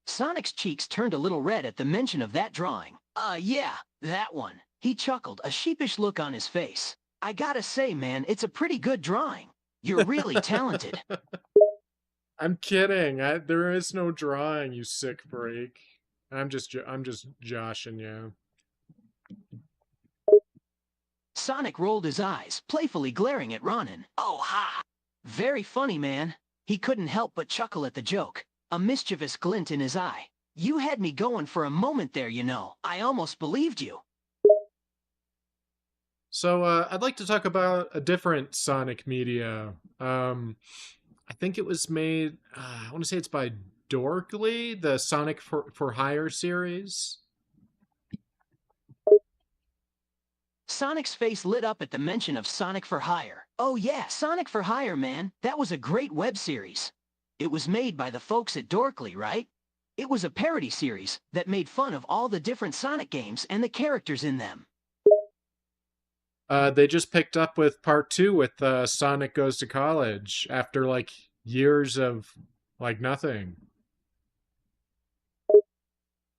Sonic's cheeks turned a little red at the mention of that drawing. Yeah, that one. He chuckled, a sheepish look on his face. I gotta say, man, it's a pretty good drawing. You're really talented. I'm kidding. There is no drawing, you sick freak. I'm just joshing you. Sonic rolled his eyes, playfully glaring at Ronan. Oh, ha! Very funny, man. He couldn't help but chuckle at the joke, a mischievous glint in his eye. You had me going for a moment there, I almost believed you. So, I'd like to talk about a different Sonic media. I think it was made, I want to say it's by Dorkly, the Sonic for Hire series. Sonic's face lit up at the mention of Sonic for Hire. Oh yeah, Sonic for Hire, man. That was a great web series. It was made by the folks at Dorkly, right? It was a parody series that made fun of all the different Sonic games and the characters in them. They just picked up with part 2 with Sonic Goes to College after like years of like nothing.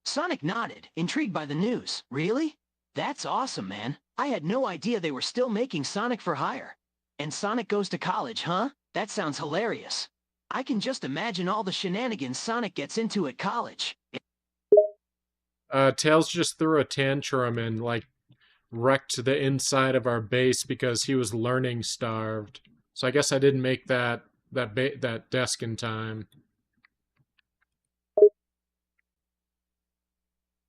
Sonic nodded, intrigued by the news. Really? That's awesome, man. I had no idea they were still making Sonic for Hire. And Sonic Goes to College, huh? That sounds hilarious. I can just imagine all the shenanigans Sonic gets into at college. Tails just threw a tantrum and like wrecked the inside of our base because he was learning starved. So I guess I didn't make that desk in time.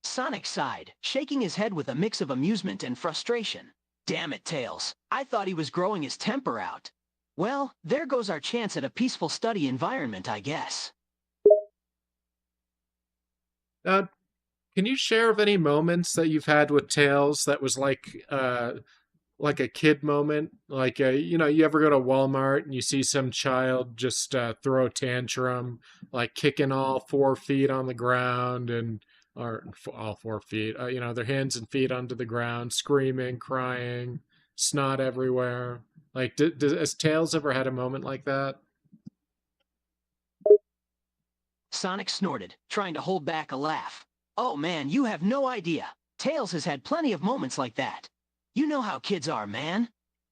Sonic sighed, shaking his head with a mix of amusement and frustration. Damn it, Tails. I thought he was growing his temper out. Well, there goes our chance at a peaceful study environment, I guess. Uh, can you share of any moments that you've had with Tails that was like a kid moment? Like, you ever go to Walmart and you see some child just throw a tantrum, like kicking all 4 feet on the ground or all 4 feet, their hands and feet onto the ground, screaming, crying, snot everywhere. Like, has Tails ever had a moment like that? Sonic snorted, trying to hold back a laugh. Oh man, you have no idea. Tails has had plenty of moments like that. You know how kids are, man.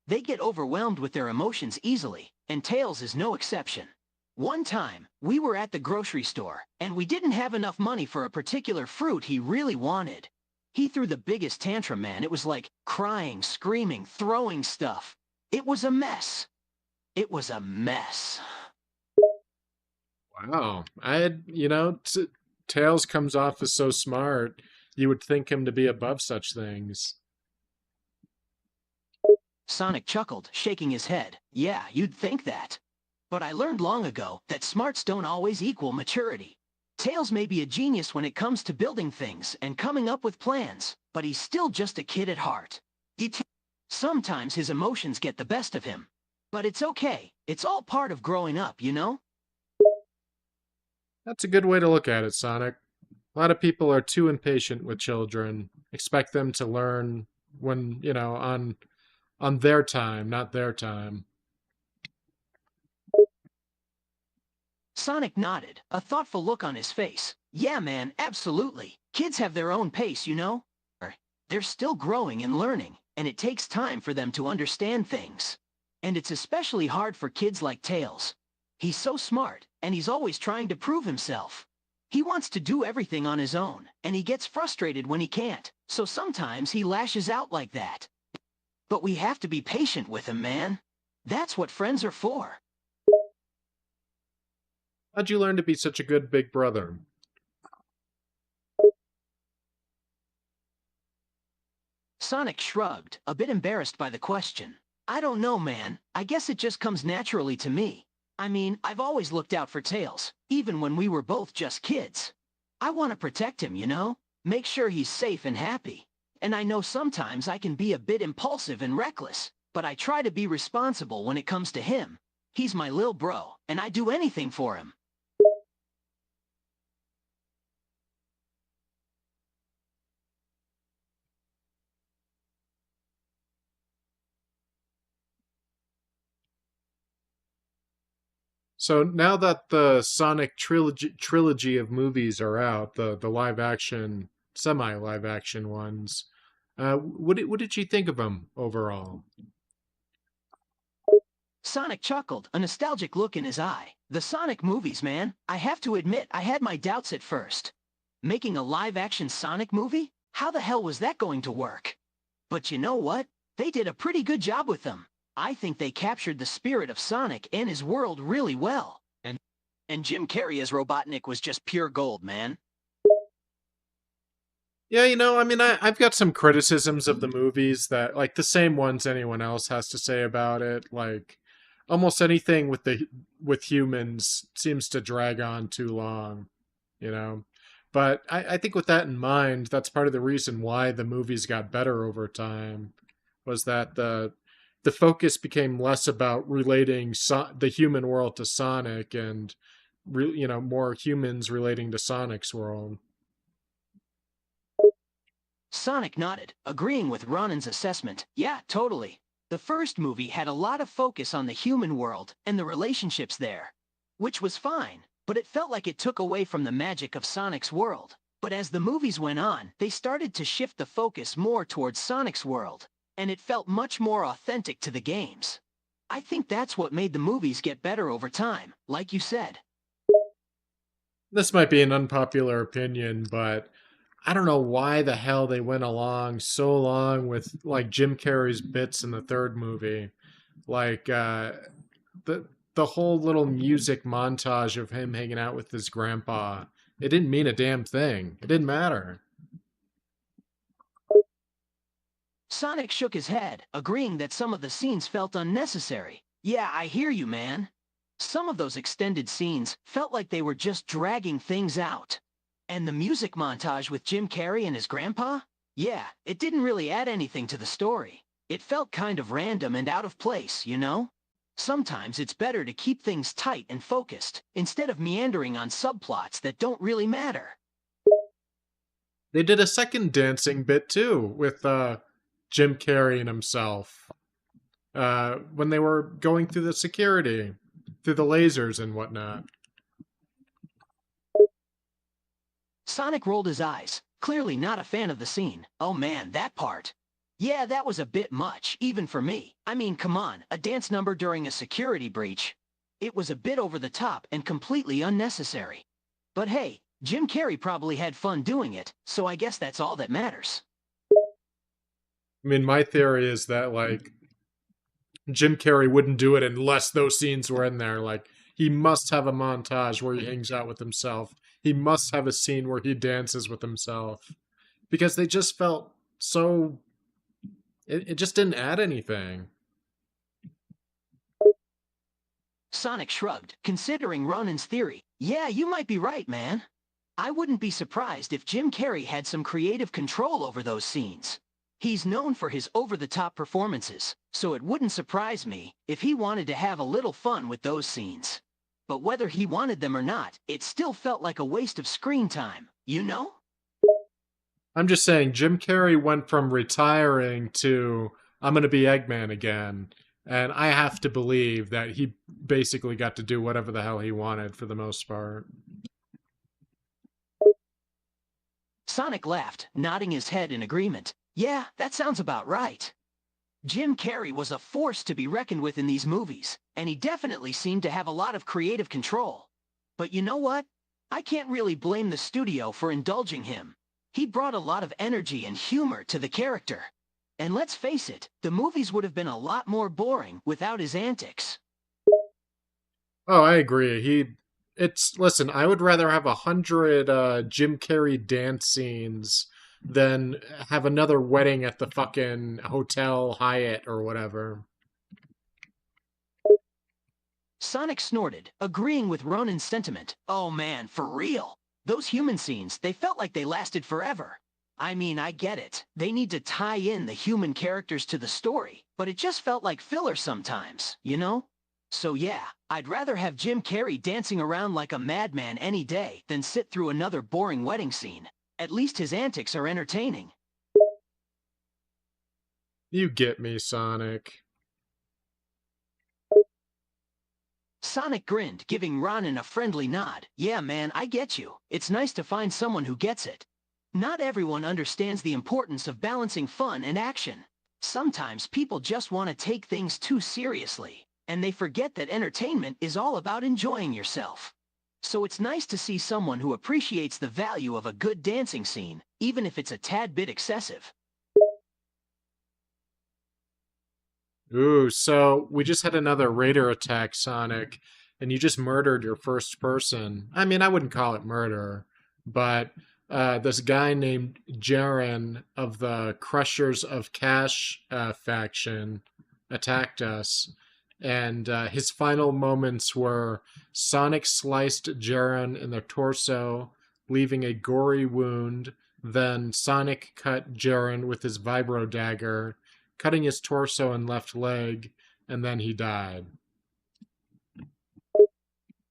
They get overwhelmed with their emotions easily, and Tails is no exception. One time, we were at the grocery store, and we didn't have enough money for a particular fruit he really wanted. He threw the biggest tantrum, man. It was like crying, screaming, throwing stuff. It was a mess. It was a mess. Wow. Tails comes off as so smart. You would think him to be above such things. Sonic chuckled, shaking his head. Yeah, you'd think that. But I learned long ago that smarts don't always equal maturity. Tails may be a genius when it comes to building things and coming up with plans, but he's still just a kid at heart. Sometimes his emotions get the best of him. But it's okay. It's all part of growing up, you know? That's a good way to look at it, Sonic. A lot of people are too impatient with children, expect them to learn when, on their time, not their time. Sonic nodded, a thoughtful look on his face. Yeah, man, absolutely. Kids have their own pace, you know? They're still growing and learning, and it takes time for them to understand things. And it's especially hard for kids like Tails. He's so smart, and he's always trying to prove himself. He wants to do everything on his own, and he gets frustrated when he can't, so sometimes he lashes out like that. But we have to be patient with him, man. That's what friends are for. How'd you learn to be such a good big brother? Sonic shrugged, a bit embarrassed by the question. I don't know, man. I guess it just comes naturally to me. I mean, I've always looked out for Tails, even when we were both just kids. I want to protect him, you know? Make sure he's safe and happy. And I know sometimes I can be a bit impulsive and reckless, but I try to be responsible when it comes to him. He's my lil bro, and I'd do anything for him. So now that the Sonic trilogy of movies are out, the live action, semi live action ones, what did you think of them overall? Sonic chuckled, a nostalgic look in his eye. The Sonic movies, man. I have to admit, I had my doubts at first. Making a live-action Sonic movie? How the hell was that going to work? But you know what? They did a pretty good job with them. I think they captured the spirit of Sonic and his world really well. And Jim Carrey as Robotnik was just pure gold, man. Yeah, I mean, I've got some criticisms of the movies that, like, the same ones anyone else has to say about it. Like, almost anything with humans seems to drag on too long, you know. But I think with that in mind, that's part of the reason why the movies got better over time, was that the focus became less about relating the human world to Sonic and more humans relating to Sonic's world. Sonic nodded, agreeing with Ronan's assessment. Yeah, totally. The first movie had a lot of focus on the human world and the relationships there, which was fine, but it felt like it took away from the magic of Sonic's world. But as the movies went on, they started to shift the focus more towards Sonic's world, and it felt much more authentic to the games. I think that's what made the movies get better over time, like you said. This might be an unpopular opinion, but I don't know why the hell they went along so long with like Jim Carrey's bits in the third movie. Like the whole little music montage of him hanging out with his grandpa. It didn't mean a damn thing. It didn't matter. Sonic shook his head, agreeing that some of the scenes felt unnecessary. Yeah, I hear you, man. Some of those extended scenes felt like they were just dragging things out. And the music montage with Jim Carrey and his grandpa? Yeah, it didn't really add anything to the story. It felt kind of random and out of place, you know? Sometimes it's better to keep things tight and focused, instead of meandering on subplots that don't really matter. They did a second dancing bit too with Jim Carrey and himself when they were going through the security, through the lasers and whatnot. Sonic rolled his eyes, clearly not a fan of the scene. Oh man, that part. Yeah, that was a bit much, even for me. I mean, come on, a dance number during a security breach. It was a bit over the top and completely unnecessary. But hey, Jim Carrey probably had fun doing it, so I guess that's all that matters. I mean, my theory is that, like, Jim Carrey wouldn't do it unless those scenes were in there. Like, he must have a montage where he hangs out with himself. He must have a scene where he dances with himself. Because they just felt so... It just didn't add anything. Sonic shrugged, considering Ronan's theory. Yeah, you might be right, man. I wouldn't be surprised if Jim Carrey had some creative control over those scenes. He's known for his over-the-top performances, so it wouldn't surprise me if he wanted to have a little fun with those scenes. But whether he wanted them or not, it still felt like a waste of screen time, you know? I'm just saying, Jim Carrey went from retiring to I'm going to be Eggman again. And I have to believe that he basically got to do whatever the hell he wanted for the most part. Sonic laughed, nodding his head in agreement. Yeah, that sounds about right. Jim Carrey was a force to be reckoned with in these movies, and he definitely seemed to have a lot of creative control. But you know what? I can't really blame the studio for indulging him. He brought a lot of energy and humor to the character. And let's face it, the movies would have been a lot more boring without his antics. Oh, I agree. Listen, I would rather have 100 Jim Carrey dance scenes than have another wedding at the fucking Hotel Hyatt or whatever. Sonic snorted, agreeing with Ronan's sentiment. Oh man, for real. Those human scenes, they felt like they lasted forever. I mean, I get it. They need to tie in the human characters to the story, but it just felt like filler sometimes, you know? So yeah, I'd rather have Jim Carrey dancing around like a madman any day than sit through another boring wedding scene. At least his antics are entertaining. You get me, Sonic. Sonic grinned, giving Ronan a friendly nod. Yeah, man, I get you. It's nice to find someone who gets it. Not everyone understands the importance of balancing fun and action. Sometimes people just want to take things too seriously, and they forget that entertainment is all about enjoying yourself. So it's nice to see someone who appreciates the value of a good dancing scene, even if it's a tad bit excessive. Ooh, so we just had another raider attack, Sonic, and you just murdered your first person. I mean, I wouldn't call it murder, but this guy named Jaren of the Crushers of Cash faction attacked us, and his final moments were Sonic sliced Jaren in the torso, leaving a gory wound. Then Sonic cut Jaren with his vibro dagger, cutting his torso and left leg, and then he died.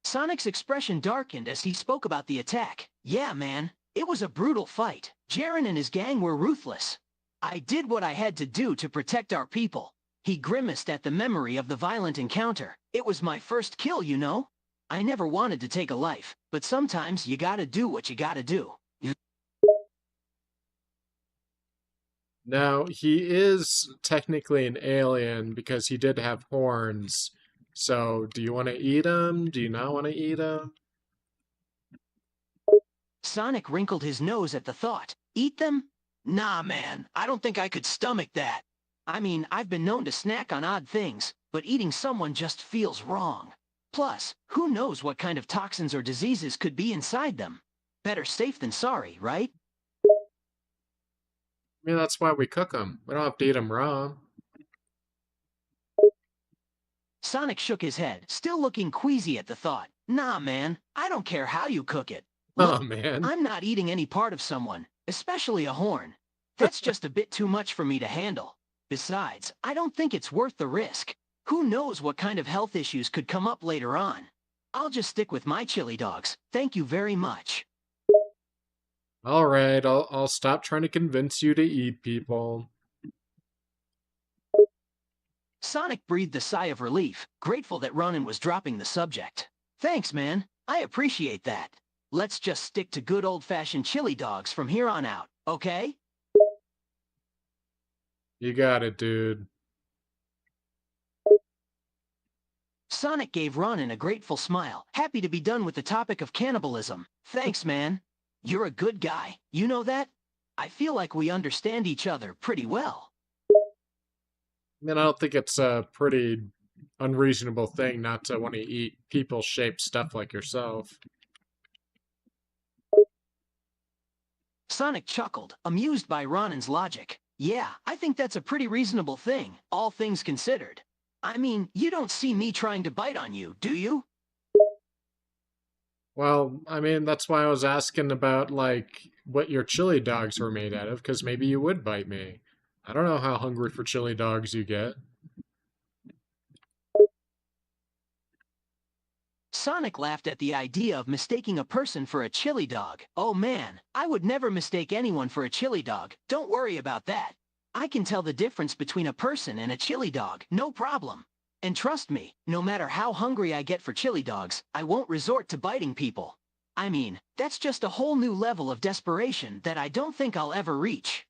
Sonic's expression darkened as he spoke about the attack. Yeah, man, it was a brutal fight. Jaren and his gang were ruthless. I did what I had to do to protect our people. He grimaced at the memory of the violent encounter. It was my first kill, you know? I never wanted to take a life, but sometimes you gotta do what you gotta do. Now, he is technically an alien because he did have horns. So, do you want to eat him? Do you not want to eat him? Sonic wrinkled his nose at the thought. Eat them? Nah, man, I don't think I could stomach that. I mean, I've been known to snack on odd things, but eating someone just feels wrong. Plus, who knows what kind of toxins or diseases could be inside them? Better safe than sorry, right? I mean, that's why we cook them. We don't have to eat them raw. Sonic shook his head, still looking queasy at the thought. Nah, man, I don't care how you cook it. Oh, Look, man. I'm not eating any part of someone, especially a horn. That's just a bit too much for me to handle. Besides, I don't think it's worth the risk. Who knows what kind of health issues could come up later on. I'll just stick with my chili dogs. Thank you very much. All right, I'll stop trying to convince you to eat people. Sonic breathed a sigh of relief, grateful that Ronan was dropping the subject. Thanks, man. I appreciate that. Let's just stick to good old-fashioned chili dogs from here on out, okay? You got it, dude. Sonic gave Ronan a grateful smile, happy to be done with the topic of cannibalism. Thanks, man. You're a good guy. You know that? I feel like we understand each other pretty well. I mean, I don't think it's a pretty unreasonable thing not to want to eat people-shaped stuff like yourself. Sonic chuckled, amused by Ronan's logic. Yeah, I think that's a pretty reasonable thing, all things considered. I mean, you don't see me trying to bite on you, do you? Well, I mean, that's why I was asking about, like, what your chili dogs were made out of, because maybe you would bite me. I don't know how hungry for chili dogs you get. Sonic laughed at the idea of mistaking a person for a chili dog. Oh man, I would never mistake anyone for a chili dog. Don't worry about that. I can tell the difference between a person and a chili dog, no problem. And trust me, no matter how hungry I get for chili dogs, I won't resort to biting people. I mean, that's just a whole new level of desperation that I don't think I'll ever reach.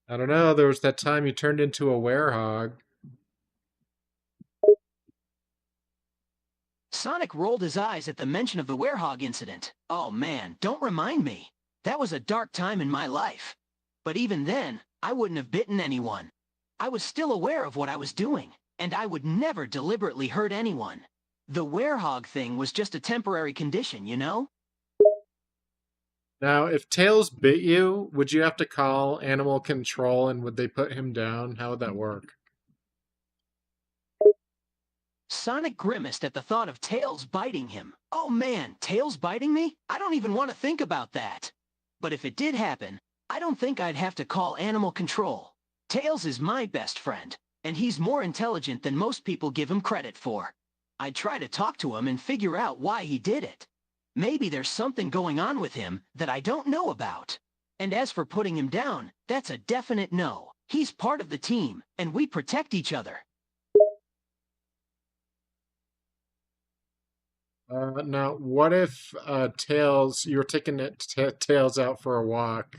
I don't know, there was that time you turned into a werehog. Sonic rolled his eyes at the mention of the werehog incident. Oh man, don't remind me. That was a dark time in my life. But even then, I wouldn't have bitten anyone. I was still aware of what I was doing, and I would never deliberately hurt anyone. The werehog thing was just a temporary condition, you know? Now, if Tails bit you, would you have to call animal control and would they put him down? How would that work? Sonic grimaced at the thought of Tails biting him. Oh man, Tails biting me? I don't even want to think about that. But if it did happen, I don't think I'd have to call animal control. Tails is my best friend, and he's more intelligent than most people give him credit for. I'd try to talk to him and figure out why he did it. Maybe there's something going on with him that I don't know about. And as for putting him down, that's a definite no. He's part of the team, and we protect each other. Now, what if Tails, you were taking Tails out for a walk?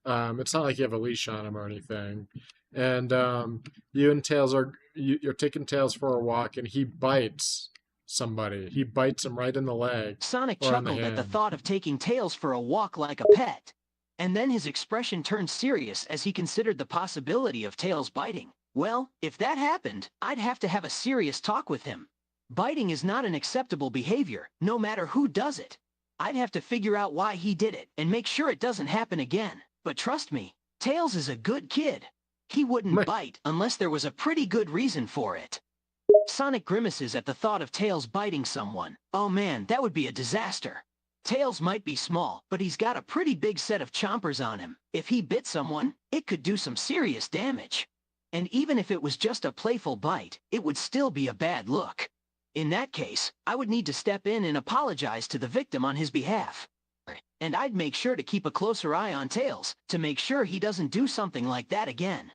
It's not like you have a leash on him or anything. And you and Tails you're taking Tails for a walk, and he bites somebody. He bites him right in the leg Sonic or on the chuckled at the hand. thought of taking Tails for a walk like a pet. And then his expression turned serious as he considered the possibility of Tails biting. Well, if that happened, I'd have to have a serious talk with him. Biting is not an acceptable behavior, no matter who does it. I'd have to figure out why he did it and make sure it doesn't happen again. But trust me, Tails is a good kid. He wouldn't bite unless there was a pretty good reason for it. Sonic grimaces at the thought of Tails biting someone. Oh man, that would be a disaster. Tails might be small, but he's got a pretty big set of chompers on him. If he bit someone, it could do some serious damage. And even if it was just a playful bite, it would still be a bad look. In that case, I would need to step in and apologize to the victim on his behalf. And I'd make sure to keep a closer eye on Tails to make sure he doesn't do something like that again.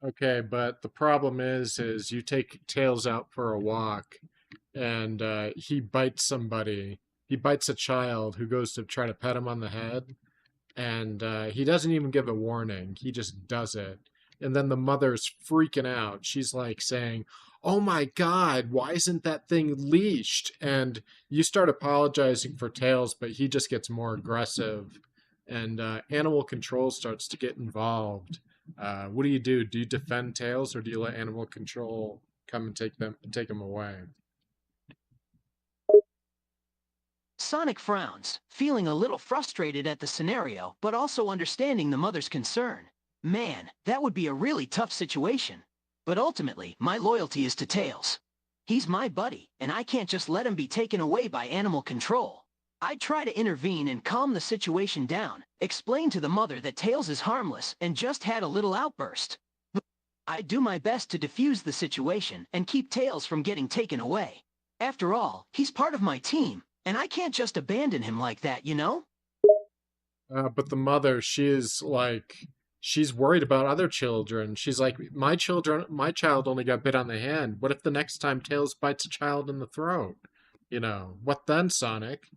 Okay, but the problem is you take Tails out for a walk, and he bites somebody. He bites a child who goes to try to pet him on the head, and he doesn't even give a warning. He just does it. And then the mother's freaking out. She's like saying, "Oh my God, why isn't that thing leashed?" And you start apologizing for Tails, but he just gets more aggressive. And animal control starts to get involved. What do you do? Do you defend Tails, or do you let animal control come and take them away? Sonic frowns, feeling a little frustrated at the scenario, but also understanding the mother's concern. Man, that would be a really tough situation. But ultimately, my loyalty is to Tails. He's my buddy, and I can't just let him be taken away by animal control. I'd try to intervene and calm the situation down, explain to the mother that Tails is harmless and just had a little outburst. I'd do my best to defuse the situation and keep Tails from getting taken away. After all, he's part of my team, and I can't just abandon him like that, you know? But the mother, she's worried about other children. She's like, my child only got bit on the hand. What if the next time Tails bites a child in the throat? What then, Sonic?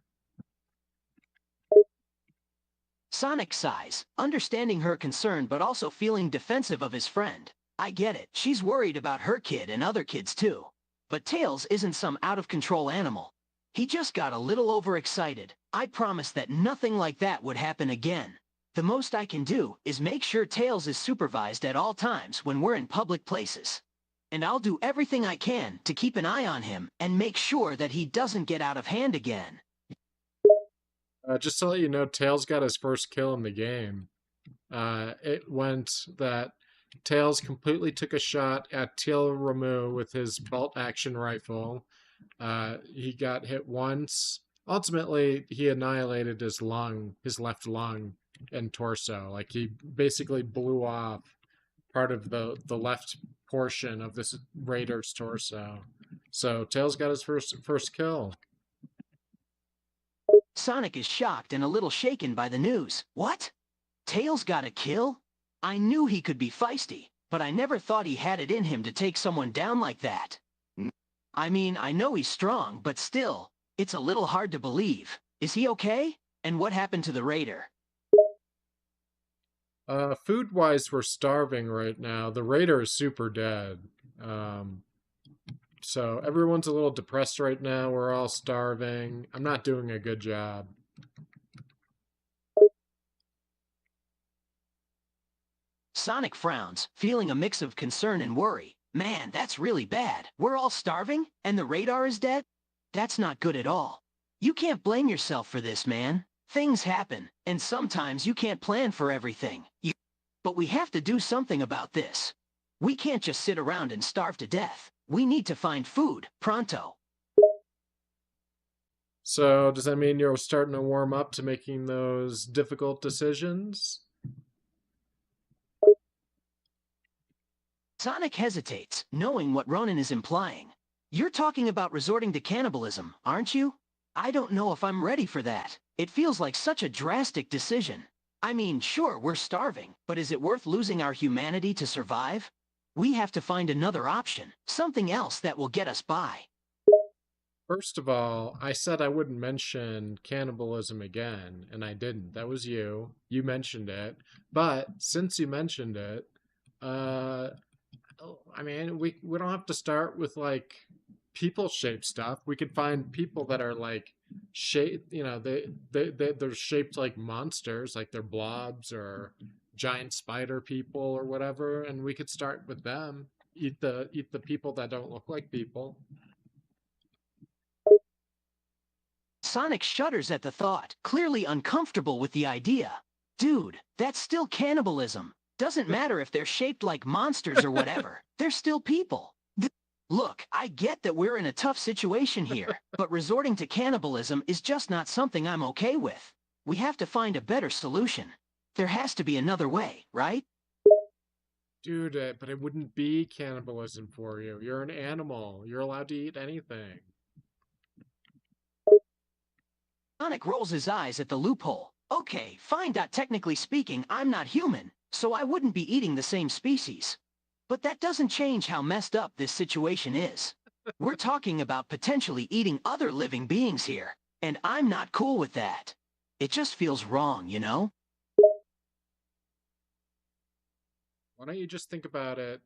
Sonic sighs, understanding her concern but also feeling defensive of his friend. I get it, she's worried about her kid and other kids too. But Tails isn't some out-of-control animal. He just got a little overexcited. I promise that nothing like that would happen again. The most I can do is make sure Tails is supervised at all times when we're in public places. And I'll do everything I can to keep an eye on him and make sure that he doesn't get out of hand again. Just to let you know, Tails got his first kill in the game. It went that Tails completely took a shot at Teal Ramu with his bolt-action rifle. He got hit once. Ultimately, he annihilated his left lung and torso. Like he basically blew off part of the left portion of this raider's torso. So Tails got his first kill. Sonic is shocked and a little shaken by the news. What? Tails got a kill? I knew he could be feisty, but I never thought he had it in him to take someone down like that. I mean, I know he's strong, but still, it's a little hard to believe. Is he okay? And what happened to the raider? Food-wise, we're starving right now. The raider is super dead. So everyone's a little depressed right now. We're all starving. I'm not doing a good job. Sonic frowns, feeling a mix of concern and worry. Man, that's really bad. We're all starving, and the radar is dead? That's not good at all. You can't blame yourself for this, man. Things happen, and sometimes you can't plan for everything. But we have to do something about this. We can't just sit around and starve to death. We need to find food, pronto. So does that mean you're starting to warm up to making those difficult decisions? Sonic hesitates, knowing what Ronan is implying. You're talking about resorting to cannibalism, aren't you? I don't know if I'm ready for that. It feels like such a drastic decision. I mean, sure, we're starving, but is it worth losing our humanity to survive? We have to find another option, something else that will get us by. First of all, I said I wouldn't mention cannibalism again, and I didn't. That was you. You mentioned it. But since you mentioned it, I mean, we don't have to start with like people-shaped stuff. We could find people that are like shaped, they're shaped like monsters, like they're blobs or giant spider people or whatever, and we could start with them. Eat the people that don't look like people. Sonic shudders at the thought, clearly uncomfortable with the idea. Dude, that's still cannibalism. Doesn't matter if they're shaped like monsters or whatever. They're still people. Look, I get that we're in a tough situation here, but resorting to cannibalism is just not something I'm okay with. We have to find a better solution. There has to be another way, right? Dude, but it wouldn't be cannibalism for you. You're an animal. You're allowed to eat anything. Sonic rolls his eyes at the loophole. Okay, fine. Technically speaking, I'm not human, so I wouldn't be eating the same species. But that doesn't change how messed up this situation is. We're talking about potentially eating other living beings here, and I'm not cool with that. It just feels wrong, you know? Why don't you just think about it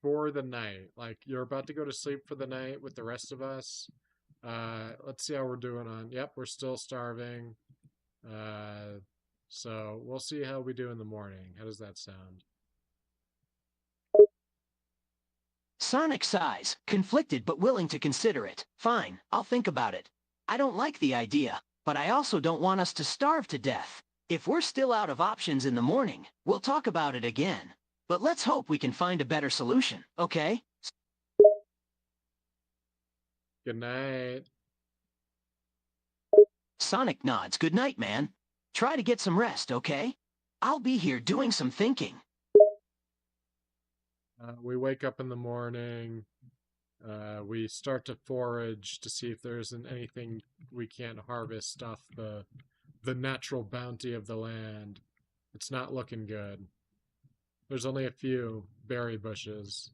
for the night? Like, you're about to go to sleep for the night with the rest of us. Let's see how we're doing on. Yep, we're still starving. So we'll see how we do in the morning. How does that sound? Sonic sighs, conflicted but willing to consider it. Fine, I'll think about it. I don't like the idea, but I also don't want us to starve to death. If we're still out of options in the morning, we'll talk about it again. But let's hope we can find a better solution, okay? Good night. Sonic nods. Good night, man. Try to get some rest, okay? I'll be here doing some thinking. We wake up in the morning. We start to forage to see if there isn't anything we can't harvest off the natural bounty of the land. It's not looking good. There's only a few berry bushes.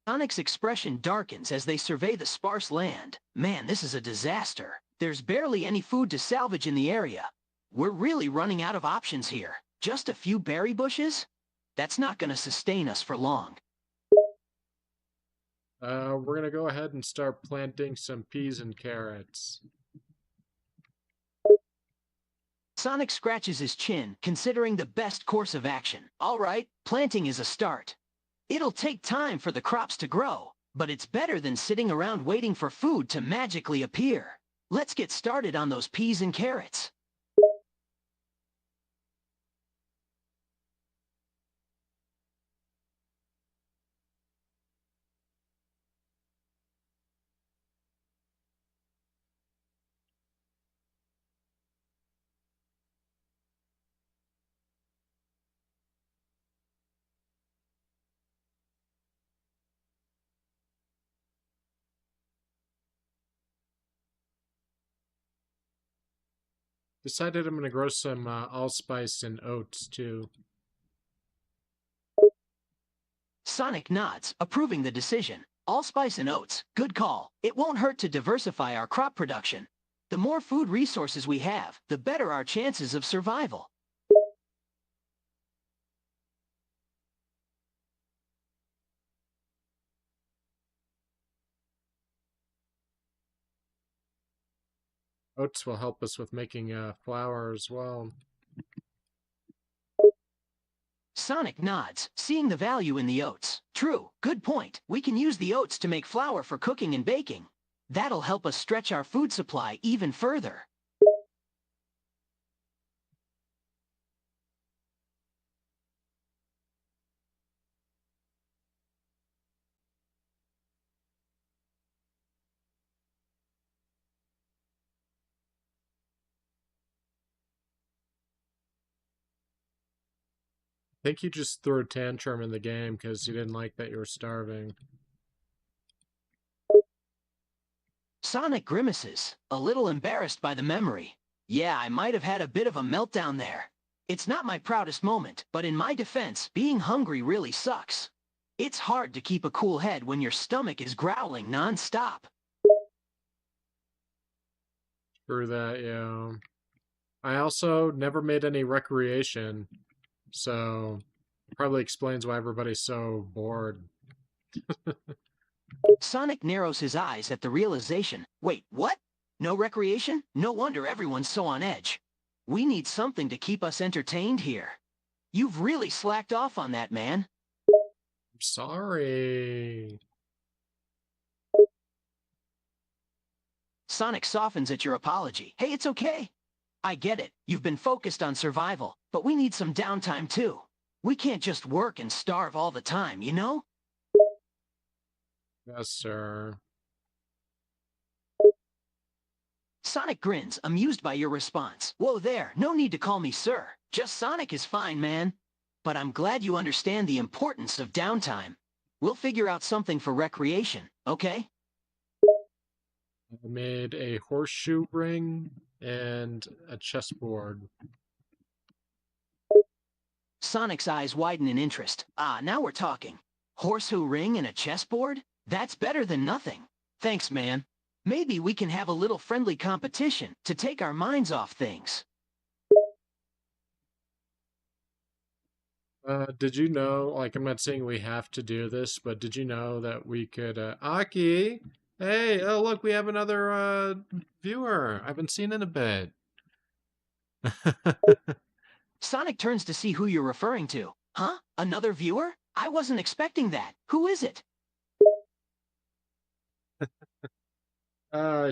Sonic's expression darkens as they survey the sparse land. Man, this is a disaster. There's barely any food to salvage in the area. We're really running out of options here. Just a few berry bushes? That's not going to sustain us for long. We're going to go ahead and start planting some peas and carrots. Sonic scratches his chin, considering the best course of action. All right, planting is a start. It'll take time for the crops to grow, but it's better than sitting around waiting for food to magically appear. Let's get started on those peas and carrots. decided I'm gonna grow some allspice and oats too. Sonic nods, approving the decision. Allspice and oats, good call. It won't hurt to diversify our crop production. The more food resources we have, the better our chances of survival. Oats will help us with making flour as well. Sonic nods, seeing the value in the oats. True, good point. We can use the oats to make flour for cooking and baking. That'll help us stretch our food supply even further. I think you just threw a tantrum in the game because you didn't like that you were starving. Sonic grimaces, a little embarrassed by the memory. Yeah, I might have had a bit of a meltdown there. It's not my proudest moment, but in my defense, being hungry really sucks. It's hard to keep a cool head when your stomach is growling non-stop. Screw that, yeah. I also never made any recreation, so probably explains why everybody's so bored. Sonic narrows his eyes at the realization. Wait, what? No recreation? No wonder everyone's so on edge. We need something to keep us entertained here. You've really slacked off on that, man. I'm sorry. Sonic softens at your apology. Hey, it's okay. I get it. You've been focused on survival, but we need some downtime too. We can't just work and starve all the time, you know? Yes, sir. Sonic grins, amused by your response. Whoa there, no need to call me sir. Just Sonic is fine, man. But I'm glad you understand the importance of downtime. We'll figure out something for recreation, okay? I made a horseshoe ring and a chessboard. Sonic's eyes widen in interest. Ah, now we're talking. Horseshoe ring and a chessboard? That's better than nothing. Thanks, man. Maybe we can have a little friendly competition to take our minds off things. Did you know, like, I'm not saying we have to do this, but did you know that we could, Aki? Hey, oh, look, we have another, viewer. I haven't seen in a bit. Sonic turns to see who you're referring to. Huh? Another viewer? I wasn't expecting that. Who is it?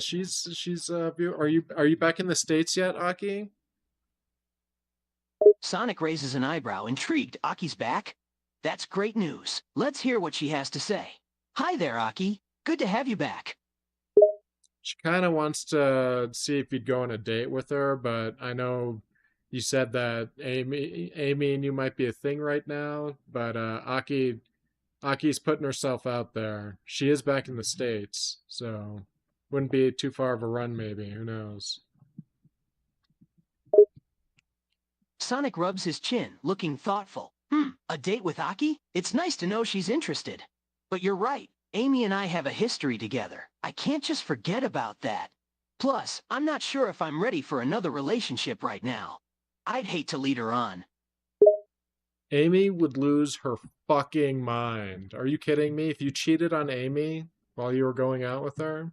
She's viewer. Are you back in the States yet, Aki? Sonic raises an eyebrow, intrigued. Aki's back? That's great news. Let's hear what she has to say. Hi there, Aki. Good to have you back. She kind of wants to see if you'd go on a date with her, but I know you said that Amy and you might be a thing right now, but Aki's putting herself out there. She is back in the States, so wouldn't be too far of a run maybe, who knows. Sonic rubs his chin, looking thoughtful. A date with Aki? It's nice to know she's interested. But you're right. Amy and I have a history together. I can't just forget about that. Plus, I'm not sure if I'm ready for another relationship right now. I'd hate to lead her on. Amy would lose her fucking mind. Are you kidding me? If you cheated on Amy while you were going out with her?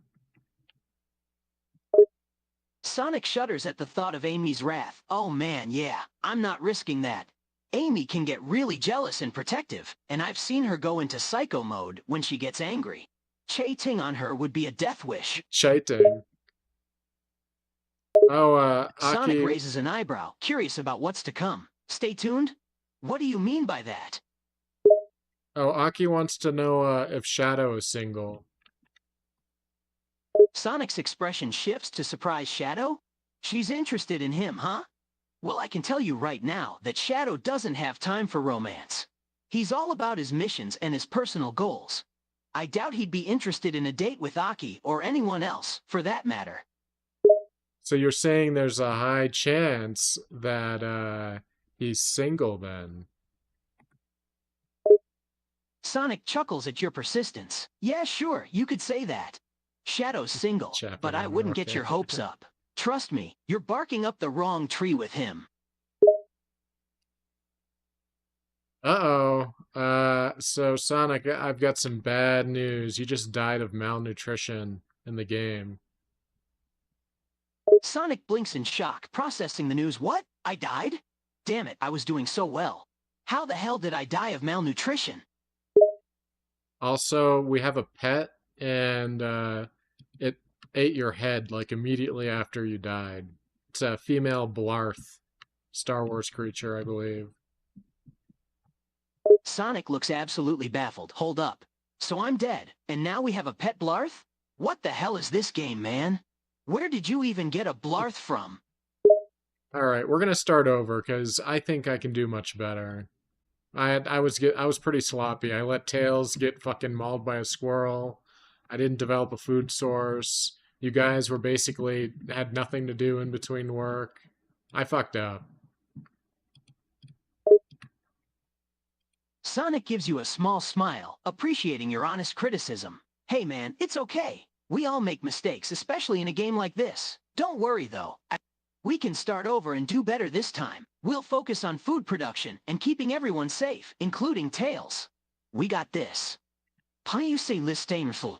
Sonic shudders at the thought of Amy's wrath. Oh man, yeah, I'm not risking that. Amy can get really jealous and protective, and I've seen her go into psycho mode when she gets angry. Cheating on her would be a death wish. Cheating. Oh, Sonic Aki. raises an eyebrow, curious about what's to come. Stay tuned? What do you mean by that? Oh, Aki wants to know if Shadow is single. Sonic's expression shifts to surprise Shadow? She's interested in him, huh? Well, I can tell you right now that Shadow doesn't have time for romance. He's all about his missions and his personal goals. I doubt he'd be interested in a date with Aki or anyone else, for that matter. So you're saying there's a high chance that he's single then? Sonic chuckles at your persistence. Yeah, sure, you could say that. Shadow's single, but I Chaperone, wouldn't get okay. your hopes up. Trust me, you're barking up the wrong tree with him. Uh-oh. So Sonic, I've got some bad news. You just died of malnutrition in the game. Sonic blinks in shock, processing the news. What? I died? Damn it, I was doing so well. How the hell did I die of malnutrition? Also, we have a pet, and it ate your head like immediately after you died. It's a female Blarth, Star Wars creature, I believe. Sonic looks absolutely baffled. Hold up. So I'm dead, and now we have a pet Blarth? What the hell is this game, man? Where did you even get a Blarth from? All right, we're gonna start over because I think I can do much better. I was pretty sloppy. I let Tails get fucking mauled by a squirrel. I didn't develop a food source. You guys were basically had nothing to do in between work. I fucked up. Sonic gives you a small smile, appreciating your honest criticism. Hey man, it's okay. We all make mistakes, especially in a game like this. Don't worry though. We can start over and do better this time. We'll focus on food production and keeping everyone safe, including Tails. We got this. How you say listainful?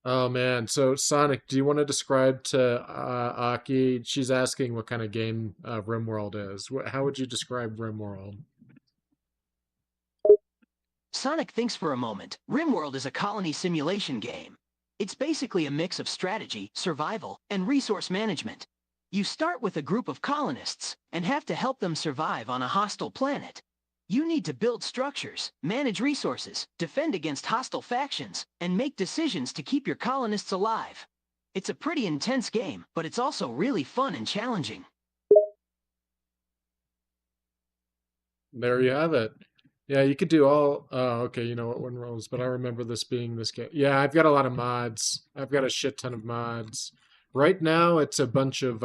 Oh man, so Sonic, do you want to describe to Aki? She's asking what kind of game Rimworld is. How would you describe Rimworld? Sonic thinks for a moment. Rimworld is a colony simulation game. It's basically a mix of strategy, survival, and resource management. You start with a group of colonists and have to help them survive on a hostile planet. You need to build structures, manage resources, defend against hostile factions, and make decisions to keep your colonists alive. It's a pretty intense game, but it's also really fun and challenging. There you have it. Yeah, you could do all. Oh, okay. You know what one rolls, but I remember this being this game. Yeah, I've got a lot of mods. I've got a shit ton of mods. Right now, it's a bunch of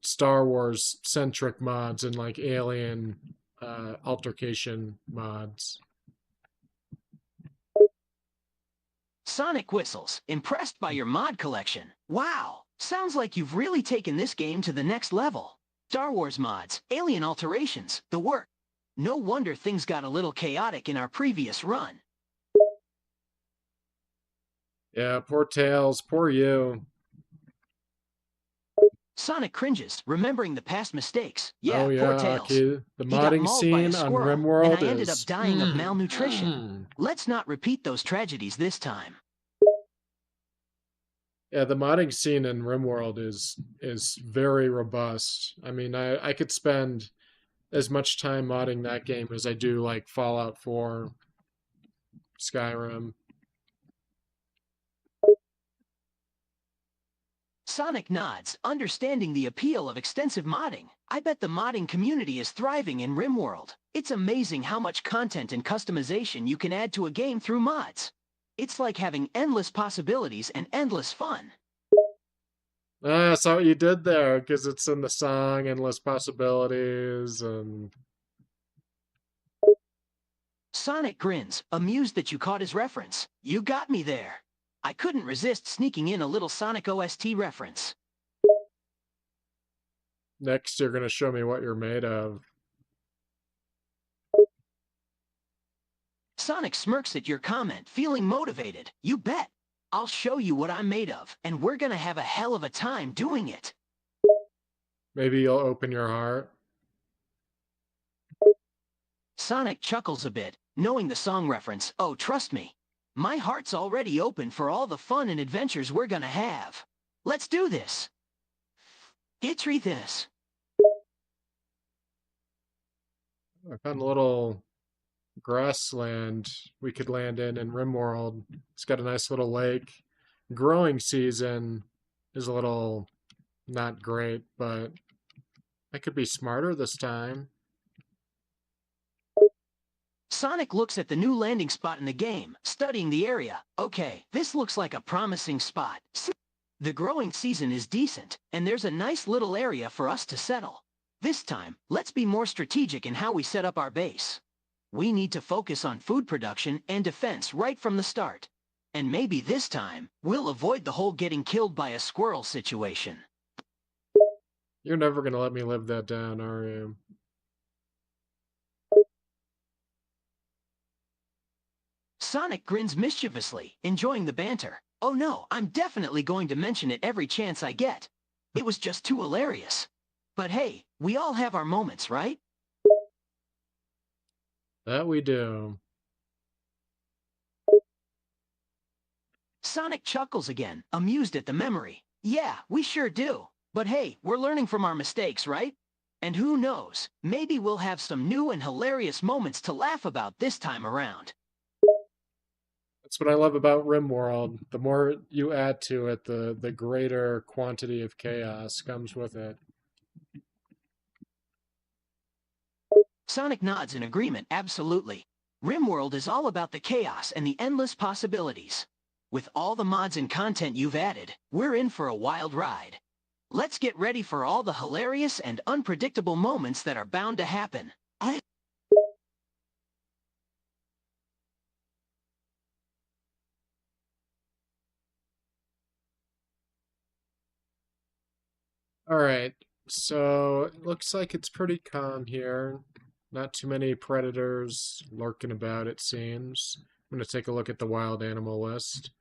Star Wars centric mods and like Alien altercation mods. Sonic whistles, impressed by your mod collection. Wow, sounds like you've really taken this game to the next level. Star Wars mods, alien alterations, the work. No wonder things got a little chaotic in our previous run. Yeah, poor Tails, poor you. Sonic cringes, remembering the past mistakes. Oh Yeah, poor yeah, Tails. Aki. The He got modding mauled by a scene on squirrel, and Rimworld I ended up is. dying of malnutrition. Let's not repeat those tragedies this time. Yeah, the modding scene in Rimworld is very robust. I mean, I could spend as much time modding that game as I do like Fallout 4, Skyrim. Sonic nods, understanding the appeal of extensive modding. I bet the modding community is thriving in Rimworld. It's amazing how much content and customization you can add to a game through mods. It's like having endless possibilities and endless fun. Ah, I saw what you did there, because it's in the song Endless Possibilities, and Sonic grins, amused that you caught his reference. You got me there. I couldn't resist sneaking in a little Sonic OST reference. next you're gonna show me what you're made of. Sonic smirks at your comment, feeling motivated. You bet. I'll show you what I'm made of, and we're gonna have a hell of a time doing it. Maybe you'll open your heart. Sonic chuckles a bit, knowing the song reference. Oh, trust me. My heart's already open for all the fun and adventures we're gonna have. Let's do this. Get this. I found a little grassland we could land in Rimworld. It's got a nice little lake. Growing season is a little not great, but I could be smarter this time. Sonic looks at the new landing spot in the game, studying the area. Okay, this looks like a promising spot. The growing season is decent, and there's a nice little area for us to settle. This time, let's be more strategic in how we set up our base. We need to focus on food production and defense right from the start. And maybe this time, we'll avoid the whole getting killed by a squirrel situation. You're never gonna let me live that down, are you? Sonic grins mischievously, enjoying the banter. Oh no, I'm definitely going to mention it every chance I get. It was just too hilarious. But hey, we all have our moments, right? That we do. Sonic chuckles again, amused at the memory. Yeah, we sure do. But hey, we're learning from our mistakes, right? And who knows, maybe we'll have some new and hilarious moments to laugh about this time around. That's what I love about Rimworld. The more you add to it, the greater quantity of chaos comes with it. Sonic nods in agreement, absolutely. Rimworld is all about the chaos and the endless possibilities. With all the mods and content you've added, we're in for a wild ride. Let's get ready for all the hilarious and unpredictable moments that are bound to happen. Alright, so it looks like it's pretty calm here. Not too many predators lurking about, it seems. I'm going to take a look at the wild animal list.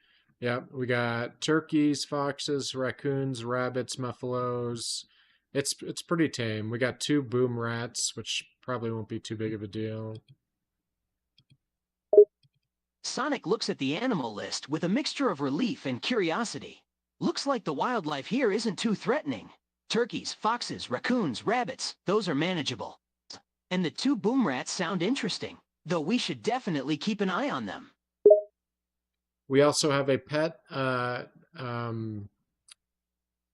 Yep, we got turkeys, foxes, raccoons, rabbits, buffaloes. It's pretty tame. We got 2 boom rats, which probably won't be too big of a deal. Sonic looks at the animal list with a mixture of relief and curiosity. Looks like the wildlife here isn't too threatening. Turkeys, foxes, raccoons, rabbits, those are manageable. And the 2 boom rats sound interesting, though we should definitely keep an eye on them. We also have a pet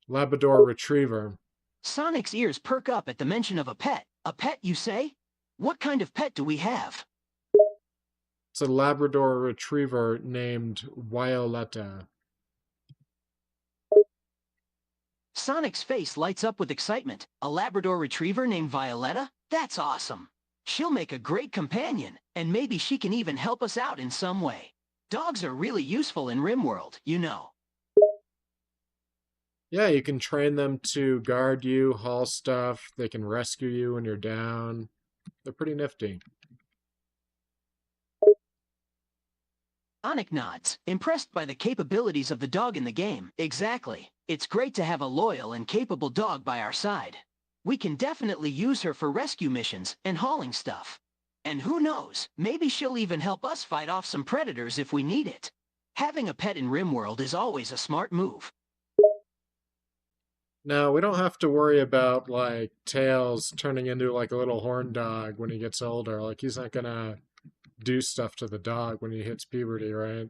Labrador Retriever. Sonic's ears perk up at the mention of a pet. A pet, you say? What kind of pet do we have? It's a Labrador Retriever named Violetta. Sonic's face lights up with excitement. A Labrador Retriever named Violetta? That's awesome. She'll make a great companion, and maybe she can even help us out in some way. Dogs are really useful in Rimworld, you know. Yeah, you can train them to guard you, haul stuff. They can rescue you when you're down. They're pretty nifty. Sonic nods, impressed by the capabilities of the dog in the game. Exactly. It's great to have a loyal and capable dog by our side. We can definitely use her for rescue missions and hauling stuff. And who knows, maybe she'll even help us fight off some predators if we need it. Having a pet in Rimworld is always a smart move. No, we don't have to worry about, like, Tails turning into, like, a little horn dog when he gets older. Like, he's not gonna do stuff to the dog when he hits puberty, right?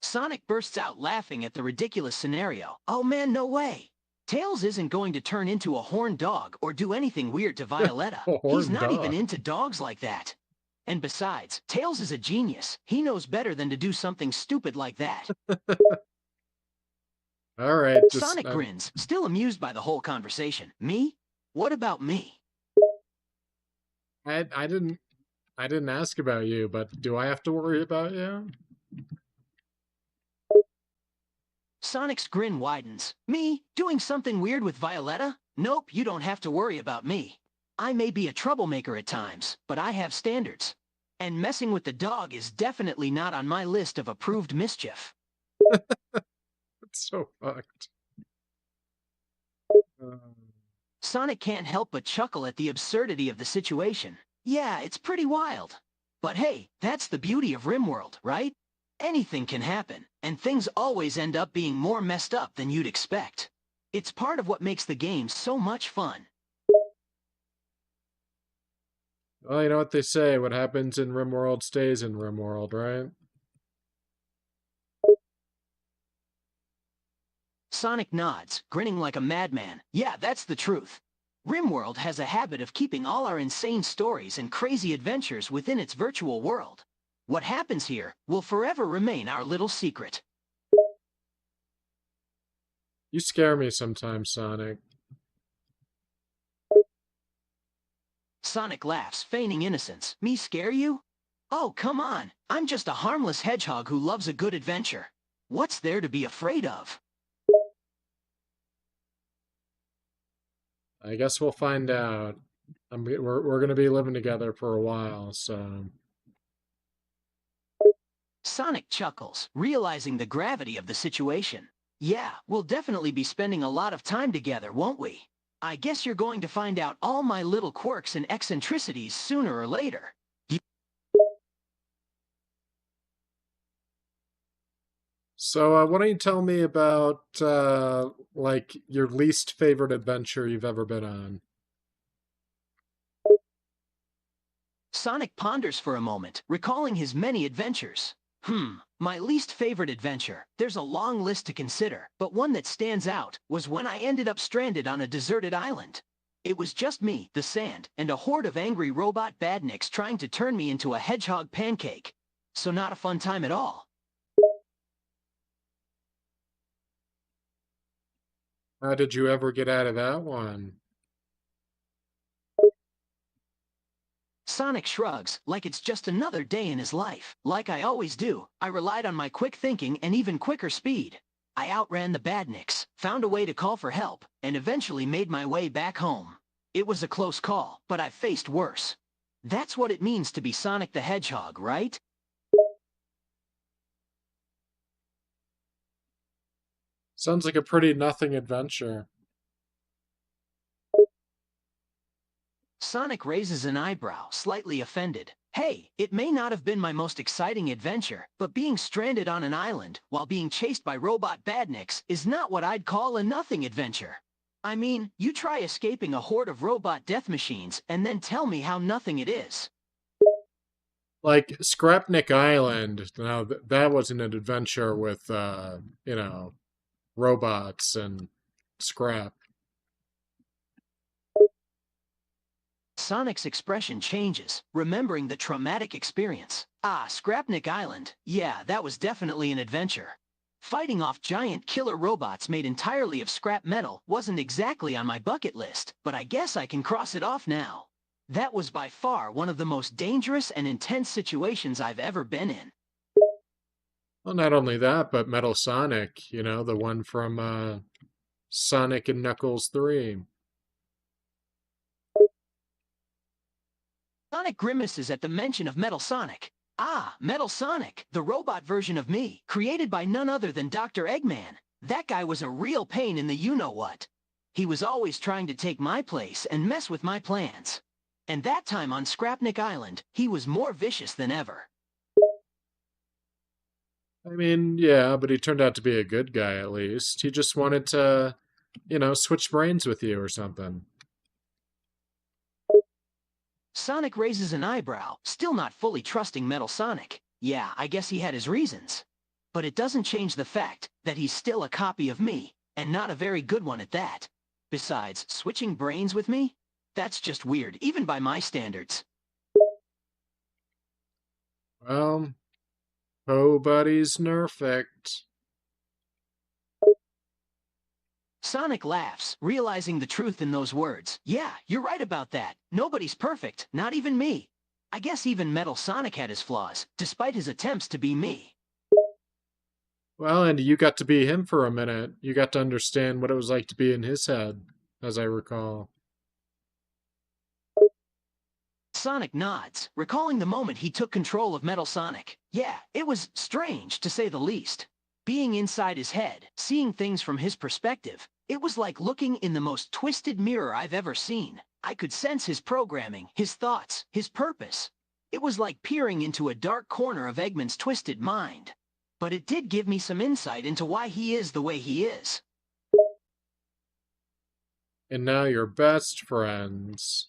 Sonic bursts out laughing at the ridiculous scenario. Oh man, no way. Tails isn't going to turn into a horned dog or do anything weird to Violetta. A horned He's not even dog. into dogs like that. And besides, Tails is a genius. He knows better than to do something stupid like that. All right, just Sonic grins, still amused by the whole conversation. Me? What about me? I didn't ask about you, but do I have to worry about you? Sonic's grin widens. Me? Doing something weird with Violetta? Nope, you don't have to worry about me. I may be a troublemaker at times, but I have standards. And messing with the dog is definitely not on my list of approved mischief. It's so fucked. Sonic can't help but chuckle at the absurdity of the situation. Yeah, it's pretty wild. But hey, that's the beauty of Rimworld, right? Anything can happen, and things always end up being more messed up than you'd expect. It's part of what makes the game so much fun. Well, you know what they say, what happens in Rimworld stays in Rimworld, right? Sonic nods, grinning like a madman. Yeah, that's the truth. Rimworld has a habit of keeping all our insane stories and crazy adventures within its virtual world. What happens here will forever remain our little secret. You scare me sometimes, Sonic. Sonic laughs, feigning innocence. Me scare you? Oh, come on. I'm just a harmless hedgehog who loves a good adventure. What's there to be afraid of? I guess we'll find out. We're going to be living together for a while, so... Sonic chuckles, realizing the gravity of the situation. Yeah, we'll definitely be spending a lot of time together, won't we? I guess you're going to find out all my little quirks and eccentricities sooner or later. So, why don't you tell me about, like, your least favorite adventure you've ever been on? Sonic ponders for a moment, recalling his many adventures. My least favorite adventure. There's a long list to consider, but one that stands out was when I ended up stranded on a deserted island. It was just me, the sand, and a horde of angry robot badniks trying to turn me into a hedgehog pancake. So not a fun time at all. How did you ever get out of that one? Sonic shrugs, like it's just another day in his life. Like I always do, I relied on my quick thinking and even quicker speed. I outran the badniks, found a way to call for help, and eventually made my way back home. It was a close call, but I faced worse. That's what it means to be Sonic the Hedgehog, right? Sounds like a pretty nothing adventure. Sonic raises an eyebrow, slightly offended. Hey, it may not have been my most exciting adventure, but being stranded on an island while being chased by robot badniks is not what I'd call a nothing adventure. I mean, you try escaping a horde of robot death machines and then tell me how nothing it is. Like, Scrapnik Island, now that wasn't an adventure with, robots and scrap. Sonic's expression changes, remembering the traumatic experience. Ah, Scrapnik Island. Yeah, that was definitely an adventure. Fighting off giant killer robots made entirely of scrap metal wasn't exactly on my bucket list, but I guess I can cross it off now. That was by far one of the most dangerous and intense situations I've ever been in. Well, not only that, but Metal Sonic, the one from Sonic and Knuckles 3. Sonic grimaces at the mention of Metal Sonic. Ah, Metal Sonic, the robot version of me, created by none other than Dr. Eggman. That guy was a real pain in the you-know-what. He was always trying to take my place and mess with my plans. And that time on Scrapnik Island, he was more vicious than ever. I mean, yeah, but he turned out to be a good guy at least. He just wanted to, switch brains with you or something. Sonic raises an eyebrow, still not fully trusting Metal Sonic. Yeah, I guess he had his reasons. But it doesn't change the fact that he's still a copy of me, and not a very good one at that. Besides, switching brains with me? That's just weird, even by my standards. Well, nobody's nerfect. Sonic laughs, realizing the truth in those words. Yeah, you're right about that. Nobody's perfect, not even me. I guess even Metal Sonic had his flaws, despite his attempts to be me. Well, and you got to be him for a minute. You got to understand what it was like to be in his head, as I recall. Sonic nods, recalling the moment he took control of Metal Sonic. Yeah, it was strange, to say the least. Being inside his head, seeing things from his perspective, it was like looking in the most twisted mirror I've ever seen. I could sense his programming, his thoughts, his purpose. It was like peering into a dark corner of Eggman's twisted mind. But it did give me some insight into why he is the way he is. And now you're best friends.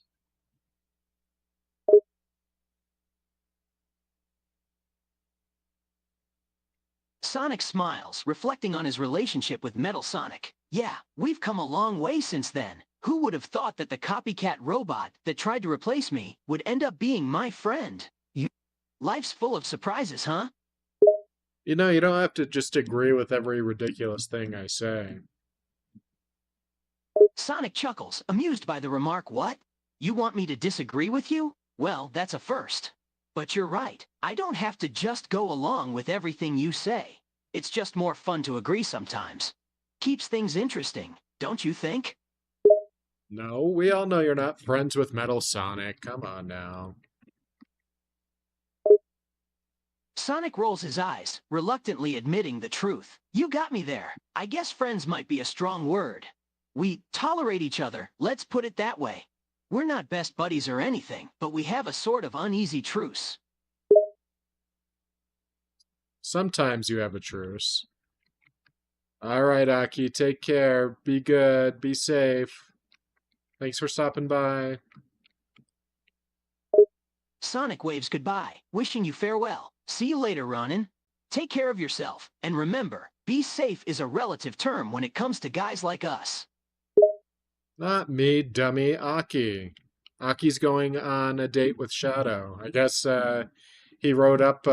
Sonic smiles, reflecting on his relationship with Metal Sonic. Yeah, we've come a long way since then. Who would have thought that the copycat robot that tried to replace me would end up being my friend? Life's full of surprises, huh? You know, you don't have to just agree with every ridiculous thing I say. Sonic chuckles, amused by the remark, what? You want me to disagree with you? Well, that's a first. But you're right. I don't have to just go along with everything you say. It's just more fun to agree sometimes. Keeps things interesting, don't you think? No, we all know you're not friends with Metal Sonic. Come on now. Sonic rolls his eyes, reluctantly admitting the truth. You got me there. I guess friends might be a strong word. We tolerate each other, let's put it that way. We're not best buddies or anything, but we have a sort of uneasy truce. Sometimes you have a truce. All right, Aki, take care. Be good. Be safe. Thanks for stopping by. Sonic waves goodbye, wishing you farewell. See you later, Ronin. Take care of yourself, and remember, be safe is a relative term when it comes to guys like us. Not me, dummy. Aki. Aki's going on a date with Shadow. I guess he rode up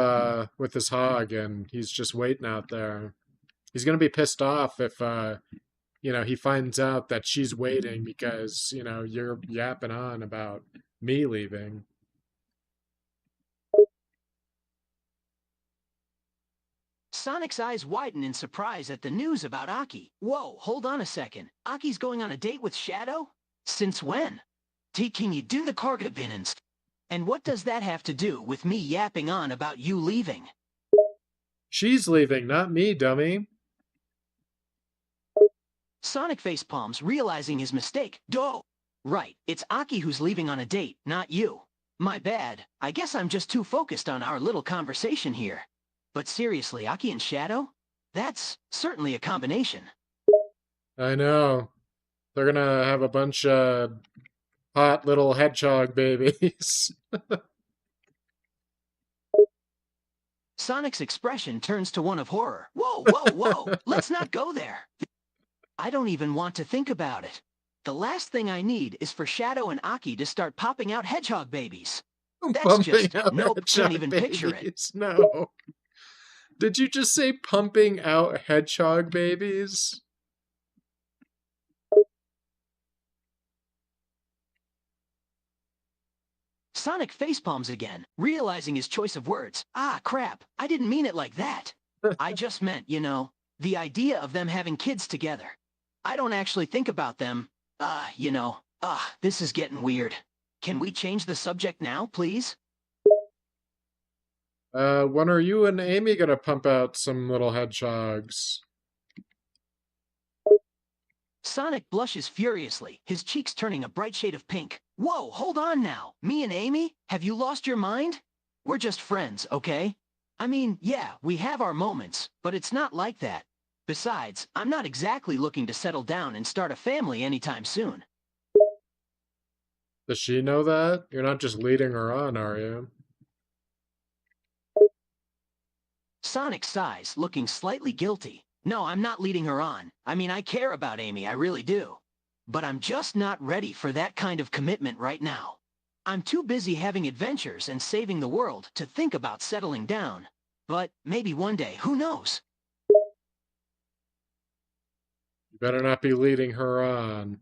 with his hog and he's just waiting out there. He's gonna be pissed off if he finds out that she's waiting because, you're yapping on about me leaving. Sonic's eyes widen in surprise at the news about Aki. Whoa, hold on a second. Aki's going on a date with Shadow? Since when? Can you do the cargo binance? And what does that have to do with me yapping on about you leaving? She's leaving, not me, dummy. Sonic facepalms, realizing his mistake. Doh! Right, it's Aki who's leaving on a date, not you. My bad. I guess I'm just too focused on our little conversation here. But seriously, Aki and Shadow? That's certainly a combination. I know. They're gonna have a bunch of hot little hedgehog babies. Sonic's expression turns to one of horror. Whoa, whoa, whoa! Let's not go there! I don't even want to think about it. The last thing I need is for Shadow and Aki to start popping out hedgehog babies. That's Pumping just, out nope, can't hedgehog even picture it. babies. No. Did you just say pumping out hedgehog babies? Sonic facepalms again, realizing his choice of words. Ah, crap, I didn't mean it like that. I just meant, the idea of them having kids together. I don't actually think about them, this is getting weird. Can we change the subject now, please? When are you and Amy gonna pump out some little hedgehogs? Sonic blushes furiously, his cheeks turning a bright shade of pink. Whoa, hold on now. Me and Amy? Have you lost your mind? We're just friends, okay? I mean, yeah, we have our moments, but it's not like that. Besides, I'm not exactly looking to settle down and start a family anytime soon. Does she know that? You're not just leading her on, are you? Sonic sighs, looking slightly guilty. No, I'm not leading her on. I mean, I care about Amy, I really do. But I'm just not ready for that kind of commitment right now. I'm too busy having adventures and saving the world to think about settling down. But maybe one day, who knows? You better not be leading her on.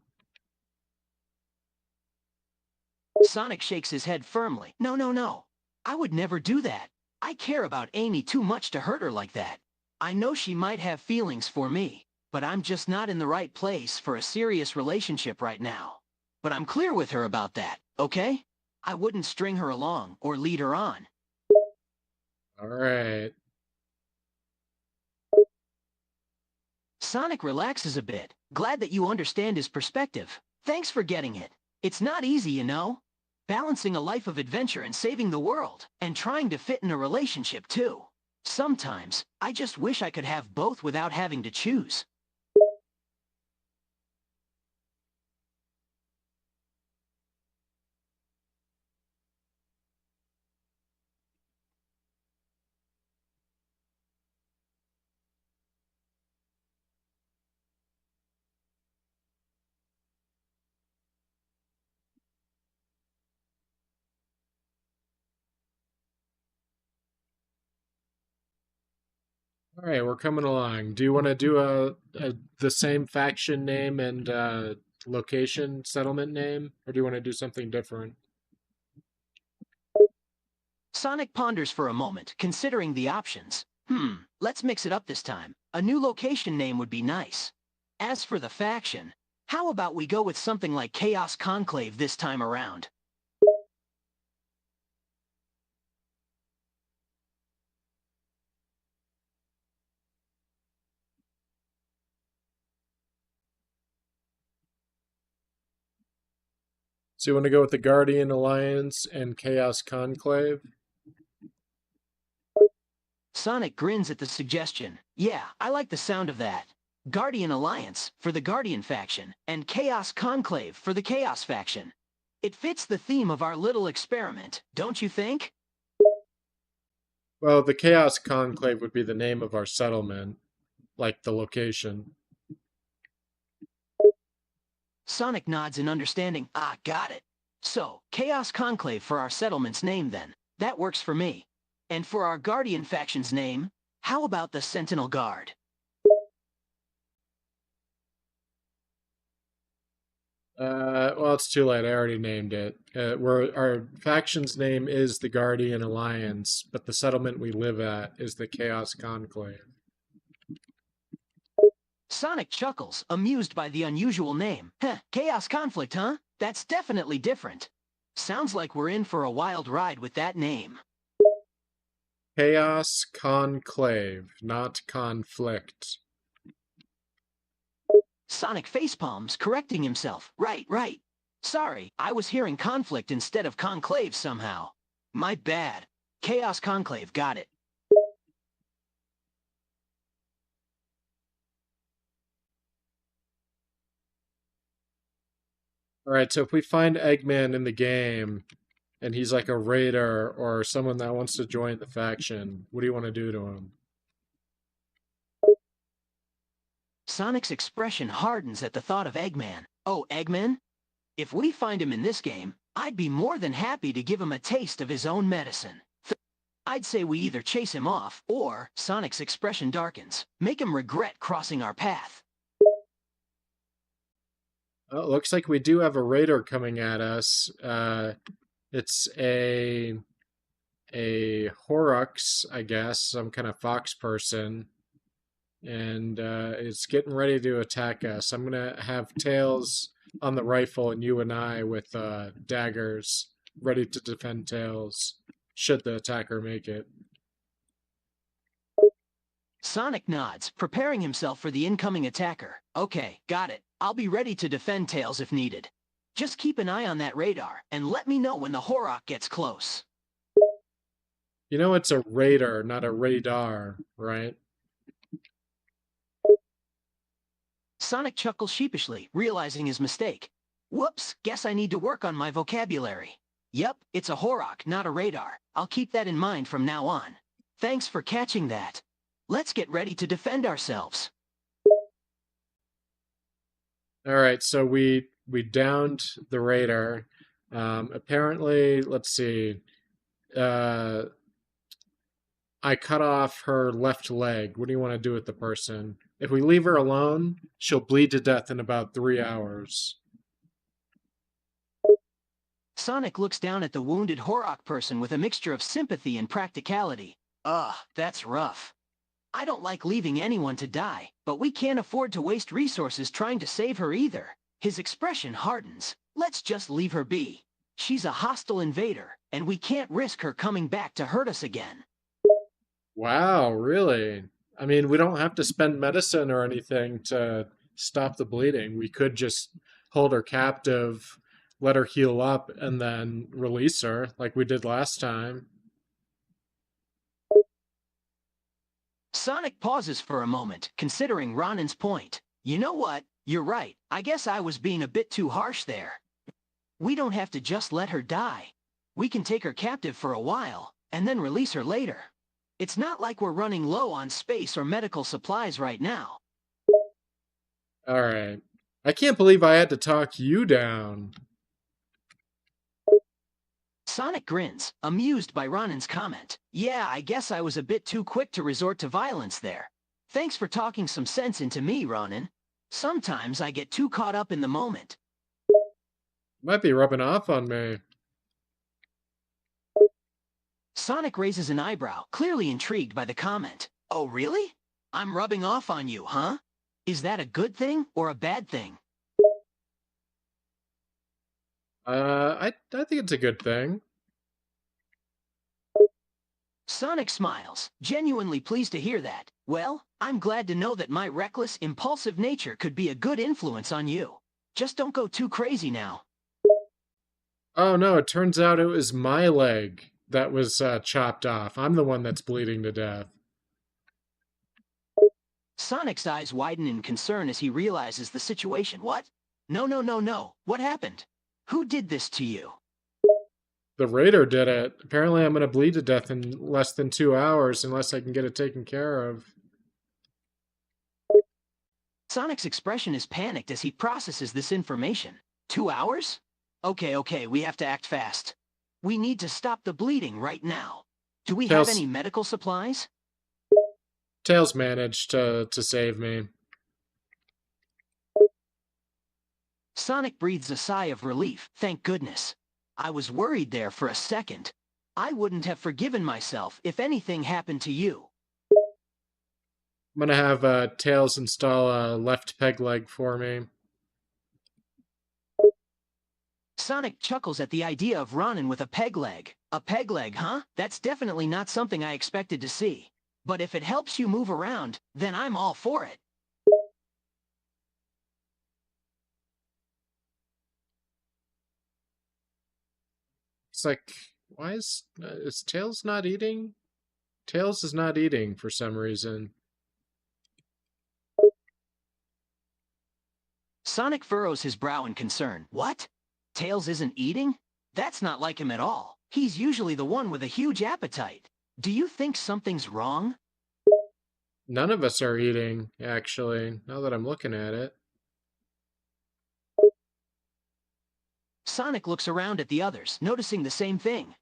Sonic shakes his head firmly. No, no, no. I would never do that. I care about Amy too much to hurt her like that. I know she might have feelings for me, but I'm just not in the right place for a serious relationship right now. But I'm clear with her about that, okay? I wouldn't string her along or lead her on. All right. Sonic relaxes a bit, glad that you understand his perspective. Thanks for getting it. It's not easy, you know? Balancing a life of adventure and saving the world, and trying to fit in a relationship too. Sometimes, I just wish I could have both without having to choose. All right, we're coming along. Do you want to do the same faction name and location settlement name, or do you want to do something different? Sonic ponders for a moment, considering the options. Let's mix it up this time. A new location name would be nice. As for the faction, how about we go with something like Chaos Conclave this time around? So you want to go with the Guardian Alliance and Chaos Conclave? Sonic grins at the suggestion. Yeah, I like the sound of that. Guardian Alliance for the Guardian faction, and Chaos Conclave for the Chaos faction. It fits the theme of our little experiment, don't you think? Well, the Chaos Conclave would be the name of our settlement, like the location. Sonic nods in understanding. Ah, got it. So, Chaos Conclave for our settlement's name then. That works for me. And for our Guardian faction's name, how about the Sentinel Guard? Well, it's too late. I already named it. Our faction's name is the Guardian Alliance, but the settlement we live at is the Chaos Conclave. Sonic chuckles, amused by the unusual name. Chaos Conflict, huh? That's definitely different. Sounds like we're in for a wild ride with that name. Chaos Conclave, not conflict. Sonic facepalms, correcting himself. Right. Sorry, I was hearing conflict instead of conclave somehow. My bad. Chaos Conclave, got it. All right, so if we find Eggman in the game and he's like a raider or someone that wants to join the faction, what do you want to do to him? Sonic's expression hardens at the thought of Eggman. Oh, Eggman? If we find him in this game, I'd be more than happy to give him a taste of his own medicine. I'd say we either chase him off, or Sonic's expression darkens. Make him regret crossing our path. Oh, it looks like we do have a raider coming at us. It's a Horux, I guess, some kind of fox person. And it's getting ready to attack us. I'm going to have Tails on the rifle and you and I with daggers ready to defend Tails should the attacker make it. Sonic nods, preparing himself for the incoming attacker. Okay, got it. I'll be ready to defend Tails if needed. Just keep an eye on that radar, and let me know when the Horok gets close. You know it's a raider, not a radar, right? Sonic chuckles sheepishly, realizing his mistake. Whoops, guess I need to work on my vocabulary. Yep, it's a Horok, not a radar. I'll keep that in mind from now on. Thanks for catching that. Let's get ready to defend ourselves. All right, so we downed the raider. Apparently, let's see. I cut off her left leg. What do you want to do with the person? If we leave her alone, she'll bleed to death in about 3 hours. Sonic looks down at the wounded Horok person with a mixture of sympathy and practicality. Ugh, that's rough. I don't like leaving anyone to die, but we can't afford to waste resources trying to save her either. His expression hardens. Let's just leave her be. She's a hostile invader, and we can't risk her coming back to hurt us again. Wow, really? I mean, we don't have to spend medicine or anything to stop the bleeding. We could just hold her captive, let her heal up, and then release her like we did last time. Sonic pauses for a moment, considering Ronan's point. You know what? You're right. I guess I was being a bit too harsh there. We don't have to just let her die. We can take her captive for a while, and then release her later. It's not like we're running low on space or medical supplies right now. All right. I can't believe I had to talk you down. Sonic grins, amused by Ronan's comment. Yeah, I guess I was a bit too quick to resort to violence there. Thanks for talking some sense into me, Ronan. Sometimes I get too caught up in the moment. Might be rubbing off on me. Sonic raises an eyebrow, clearly intrigued by the comment. Oh, really? I'm rubbing off on you, huh? Is that a good thing or a bad thing? I think it's a good thing. Sonic smiles, genuinely pleased to hear that. Well, I'm glad to know that my reckless, impulsive nature could be a good influence on you. Just don't go too crazy now. Oh no, it turns out it was my leg that was chopped off. I'm the one that's bleeding to death. Sonic's eyes widen in concern as he realizes the situation. What? No, no, no, no. What happened? Who did this to you? The raider did it. Apparently I'm going to bleed to death in less than 2 hours unless I can get it taken care of. Sonic's expression is panicked as he processes this information. 2 hours? Okay, we have to act fast. We need to stop the bleeding right now. Do we have any medical supplies? Tails managed to save me. Sonic breathes a sigh of relief, thank goodness. I was worried there for a second. I wouldn't have forgiven myself if anything happened to you. I'm going to have Tails install a left peg leg for me. Sonic chuckles at the idea of Ronan with a peg leg. A peg leg, huh? That's definitely not something I expected to see. But if it helps you move around, then I'm all for it. It's like, why is Tails not eating? Tails is not eating for some reason. Sonic furrows his brow in concern. What? Tails isn't eating? That's not like him at all. He's usually the one with a huge appetite. Do you think something's wrong? None of us are eating, actually, now that I'm looking at it. Sonic looks around at the others, noticing the same thing.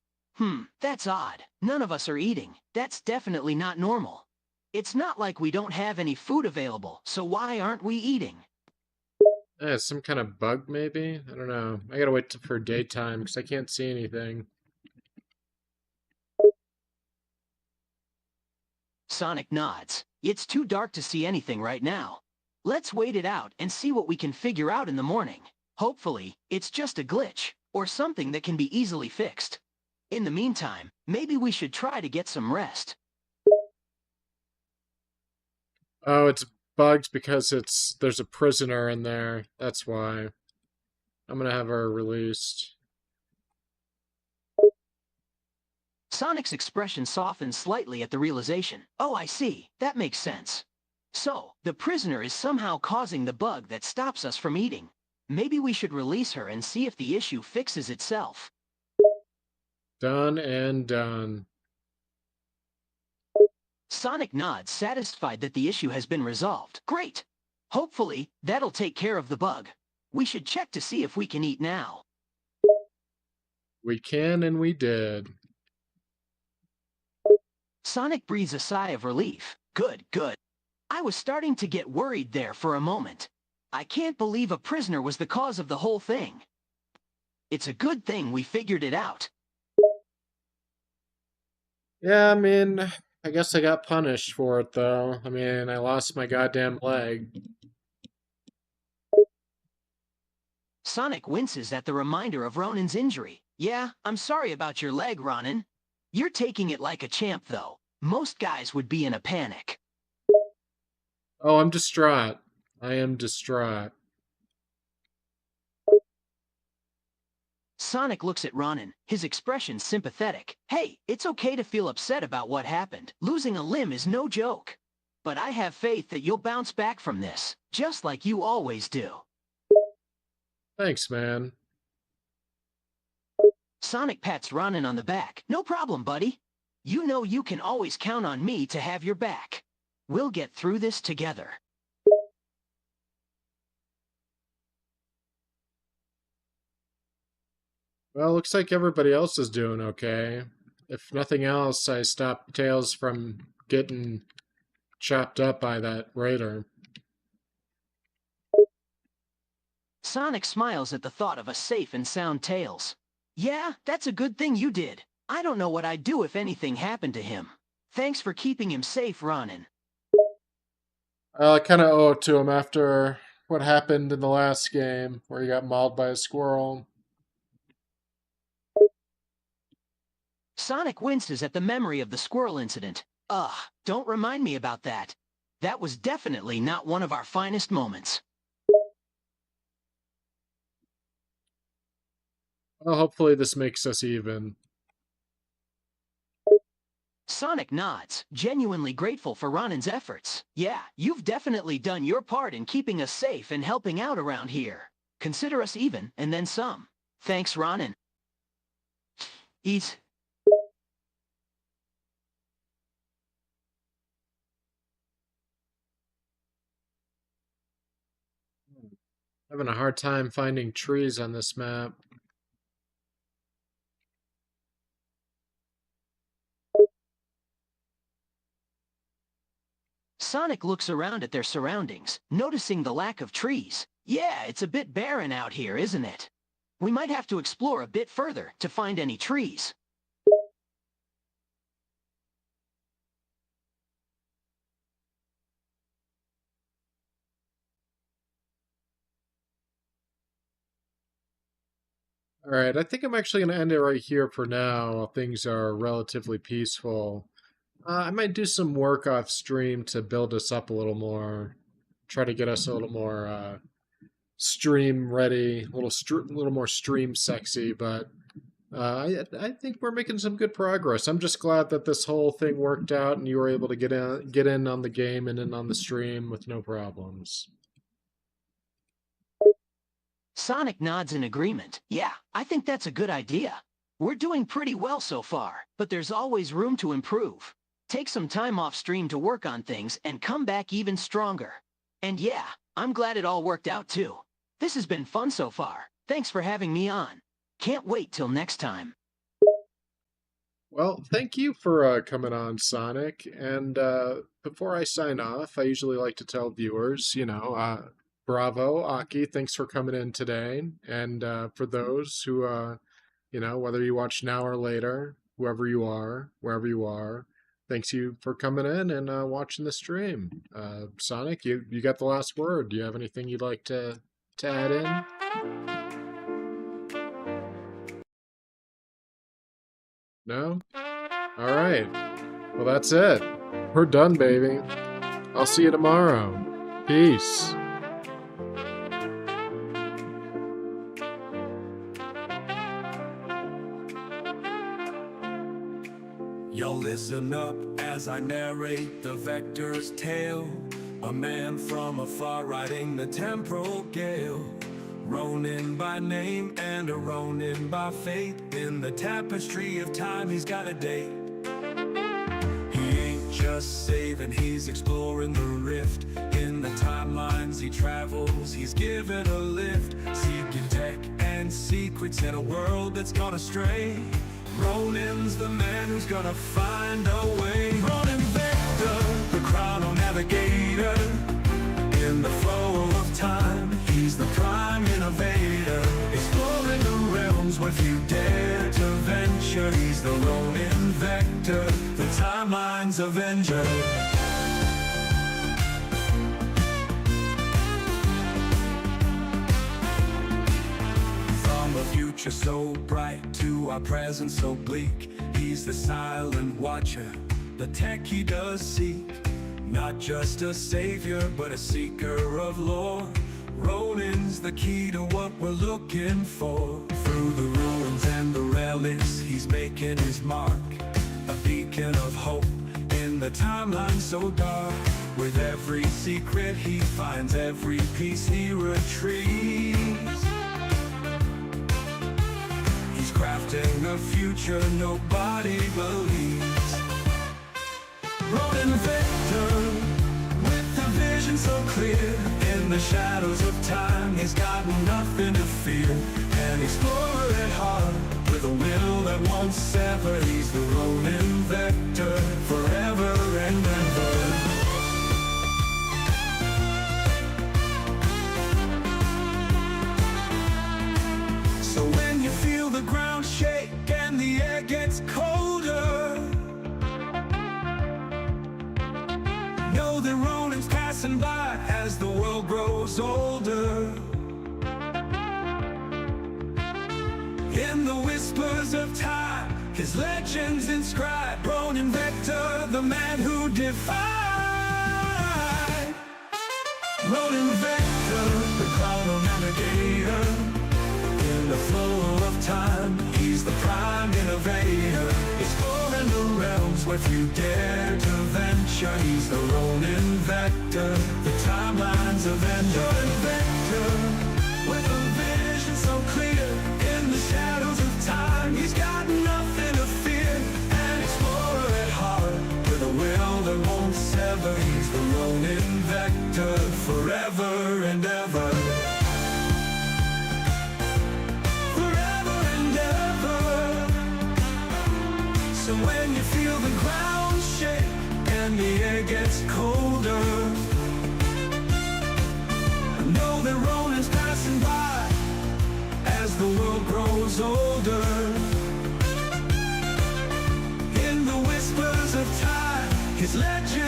That's odd. None of us are eating. That's definitely not normal. It's not like we don't have any food available, so why aren't we eating? Some kind of bug, maybe? I don't know. I gotta wait for daytime, because I can't see anything. Sonic nods. It's too dark to see anything right now. Let's wait it out and see what we can figure out in the morning. Hopefully, it's just a glitch, or something that can be easily fixed. In the meantime, maybe we should try to get some rest. Oh, it's bugged because there's a prisoner in there. That's why. I'm gonna have her released. Sonic's expression softens slightly at the realization. Oh, I see. That makes sense. So, the prisoner is somehow causing the bug that stops us from eating. Maybe we should release her and see if the issue fixes itself. Done and done. Sonic nods, satisfied that the issue has been resolved. Great! Hopefully, that'll take care of the bug. We should check to see if we can eat now. We can and we did. Sonic breathes a sigh of relief. Good. I was starting to get worried there for a moment. I can't believe a prisoner was the cause of the whole thing. It's a good thing we figured it out. Yeah, I mean, I guess I got punished for it, though. I mean, I lost my goddamn leg. Sonic winces at the reminder of Ronan's injury. Yeah, I'm sorry about your leg, Ronan. You're taking it like a champ, though. Most guys would be in a panic. Oh, I'm distraught. I am distraught. Sonic looks at Ronan, his expression sympathetic. Hey, it's okay to feel upset about what happened. Losing a limb is no joke. But I have faith that you'll bounce back from this, just like you always do. Thanks, man. Sonic pats Ronan on the back. No problem, buddy. You know you can always count on me to have your back. We'll get through this together. Well, looks like everybody else is doing okay. If nothing else, I stopped Tails from getting chopped up by that raider. Sonic smiles at the thought of a safe and sound Tails. Yeah, that's a good thing you did. I don't know what I'd do if anything happened to him. Thanks for keeping him safe, Ronin. I kind of owe it to him after what happened in the last game, where he got mauled by a squirrel. Sonic winces at the memory of the squirrel incident. Ugh, don't remind me about that. That was definitely not one of our finest moments. Well, hopefully this makes us even. Sonic nods, genuinely grateful for Ronin's efforts. Yeah, you've definitely done your part in keeping us safe and helping out around here. Consider us even, and then some. Thanks, Ronin. Eat. Having a hard time finding trees on this map. Sonic looks around at their surroundings, noticing the lack of trees. Yeah, it's a bit barren out here, isn't it? We might have to explore a bit further to find any trees. Alright, I think I'm actually going to end it right here for now while things are relatively peaceful. I might do some work off stream to build us up a little more. Try to get us a little more stream ready, a little more stream sexy, but I think we're making some good progress. I'm just glad that this whole thing worked out and you were able to get in on the game and in on the stream with no problems. Sonic nods in agreement. Yeah, I think that's a good idea. We're doing pretty well so far, but there's always room to improve. Take some time off stream to work on things and come back even stronger. And yeah, I'm glad it all worked out too. This has been fun so far. Thanks for having me on. Can't wait till next time. Well, thank you for coming on, Sonic. And before I sign off, I usually like to tell viewers, bravo, Aki, thanks for coming in today. And for those who, whether you watch now or later, whoever you are, wherever you are, thanks you for coming in and watching the stream. Sonic, you got the last word. Do you have anything you'd like to add in? No? All right. Well, that's it. We're done, baby. I'll see you tomorrow. Peace. Yo, listen up as I narrate the Vector's tale. A man from afar riding the temporal gale. Ronin by name and a Ronin by fate. In the tapestry of time he's got a date. He ain't just saving, he's exploring the rift. In the timelines he travels, he's given a lift. Seeking tech and secrets in a world that's gone astray. Ronin's the man who's gonna find a way. Ronin Vector, the chrono navigator. In the flow of time, he's the prime innovator. Exploring the realms where few dare to venture. He's the Ronin Vector, the timeline's avenger. From a future so bright to our present so bleak, he's the silent watcher, the tech he does seek. Not just a savior, but a seeker of lore. Ronin's the key to what we're looking for. Through the ruins and the relics, he's making his mark. A beacon of hope in the timeline so dark. With every secret he finds, every piece he retrieves. He's crafting a future nobody believes. Ronin Vector, with a vision so clear. In the shadows of time, he's got nothing to fear. An explorer at heart, with a will that won't sever. He's the Ronin Vector, forever and ever. So when you feel the ground shake and the air gets colder, know that Ronin's passing by as the world grows older. In the whispers of time, his legends inscribed. Ronin Vector, the man who defied. Ronin Vector, the chrono navigator. In the flow of time, he's the prime innovator. Exploring the realms where few dare to venture. He's the Ronin Vector, the timelines of Ender. Ronin Vector, with a vision so clear. In the shadows of time, he's got nothing to fear. An explorer at heart, with a will that won't sever. He's the Ronin Vector, forever and ever. Forever and ever. So when you feel the ground shake and the air gets colder, know that Ronin's passing by as the world grows older. In the whispers of time, his legend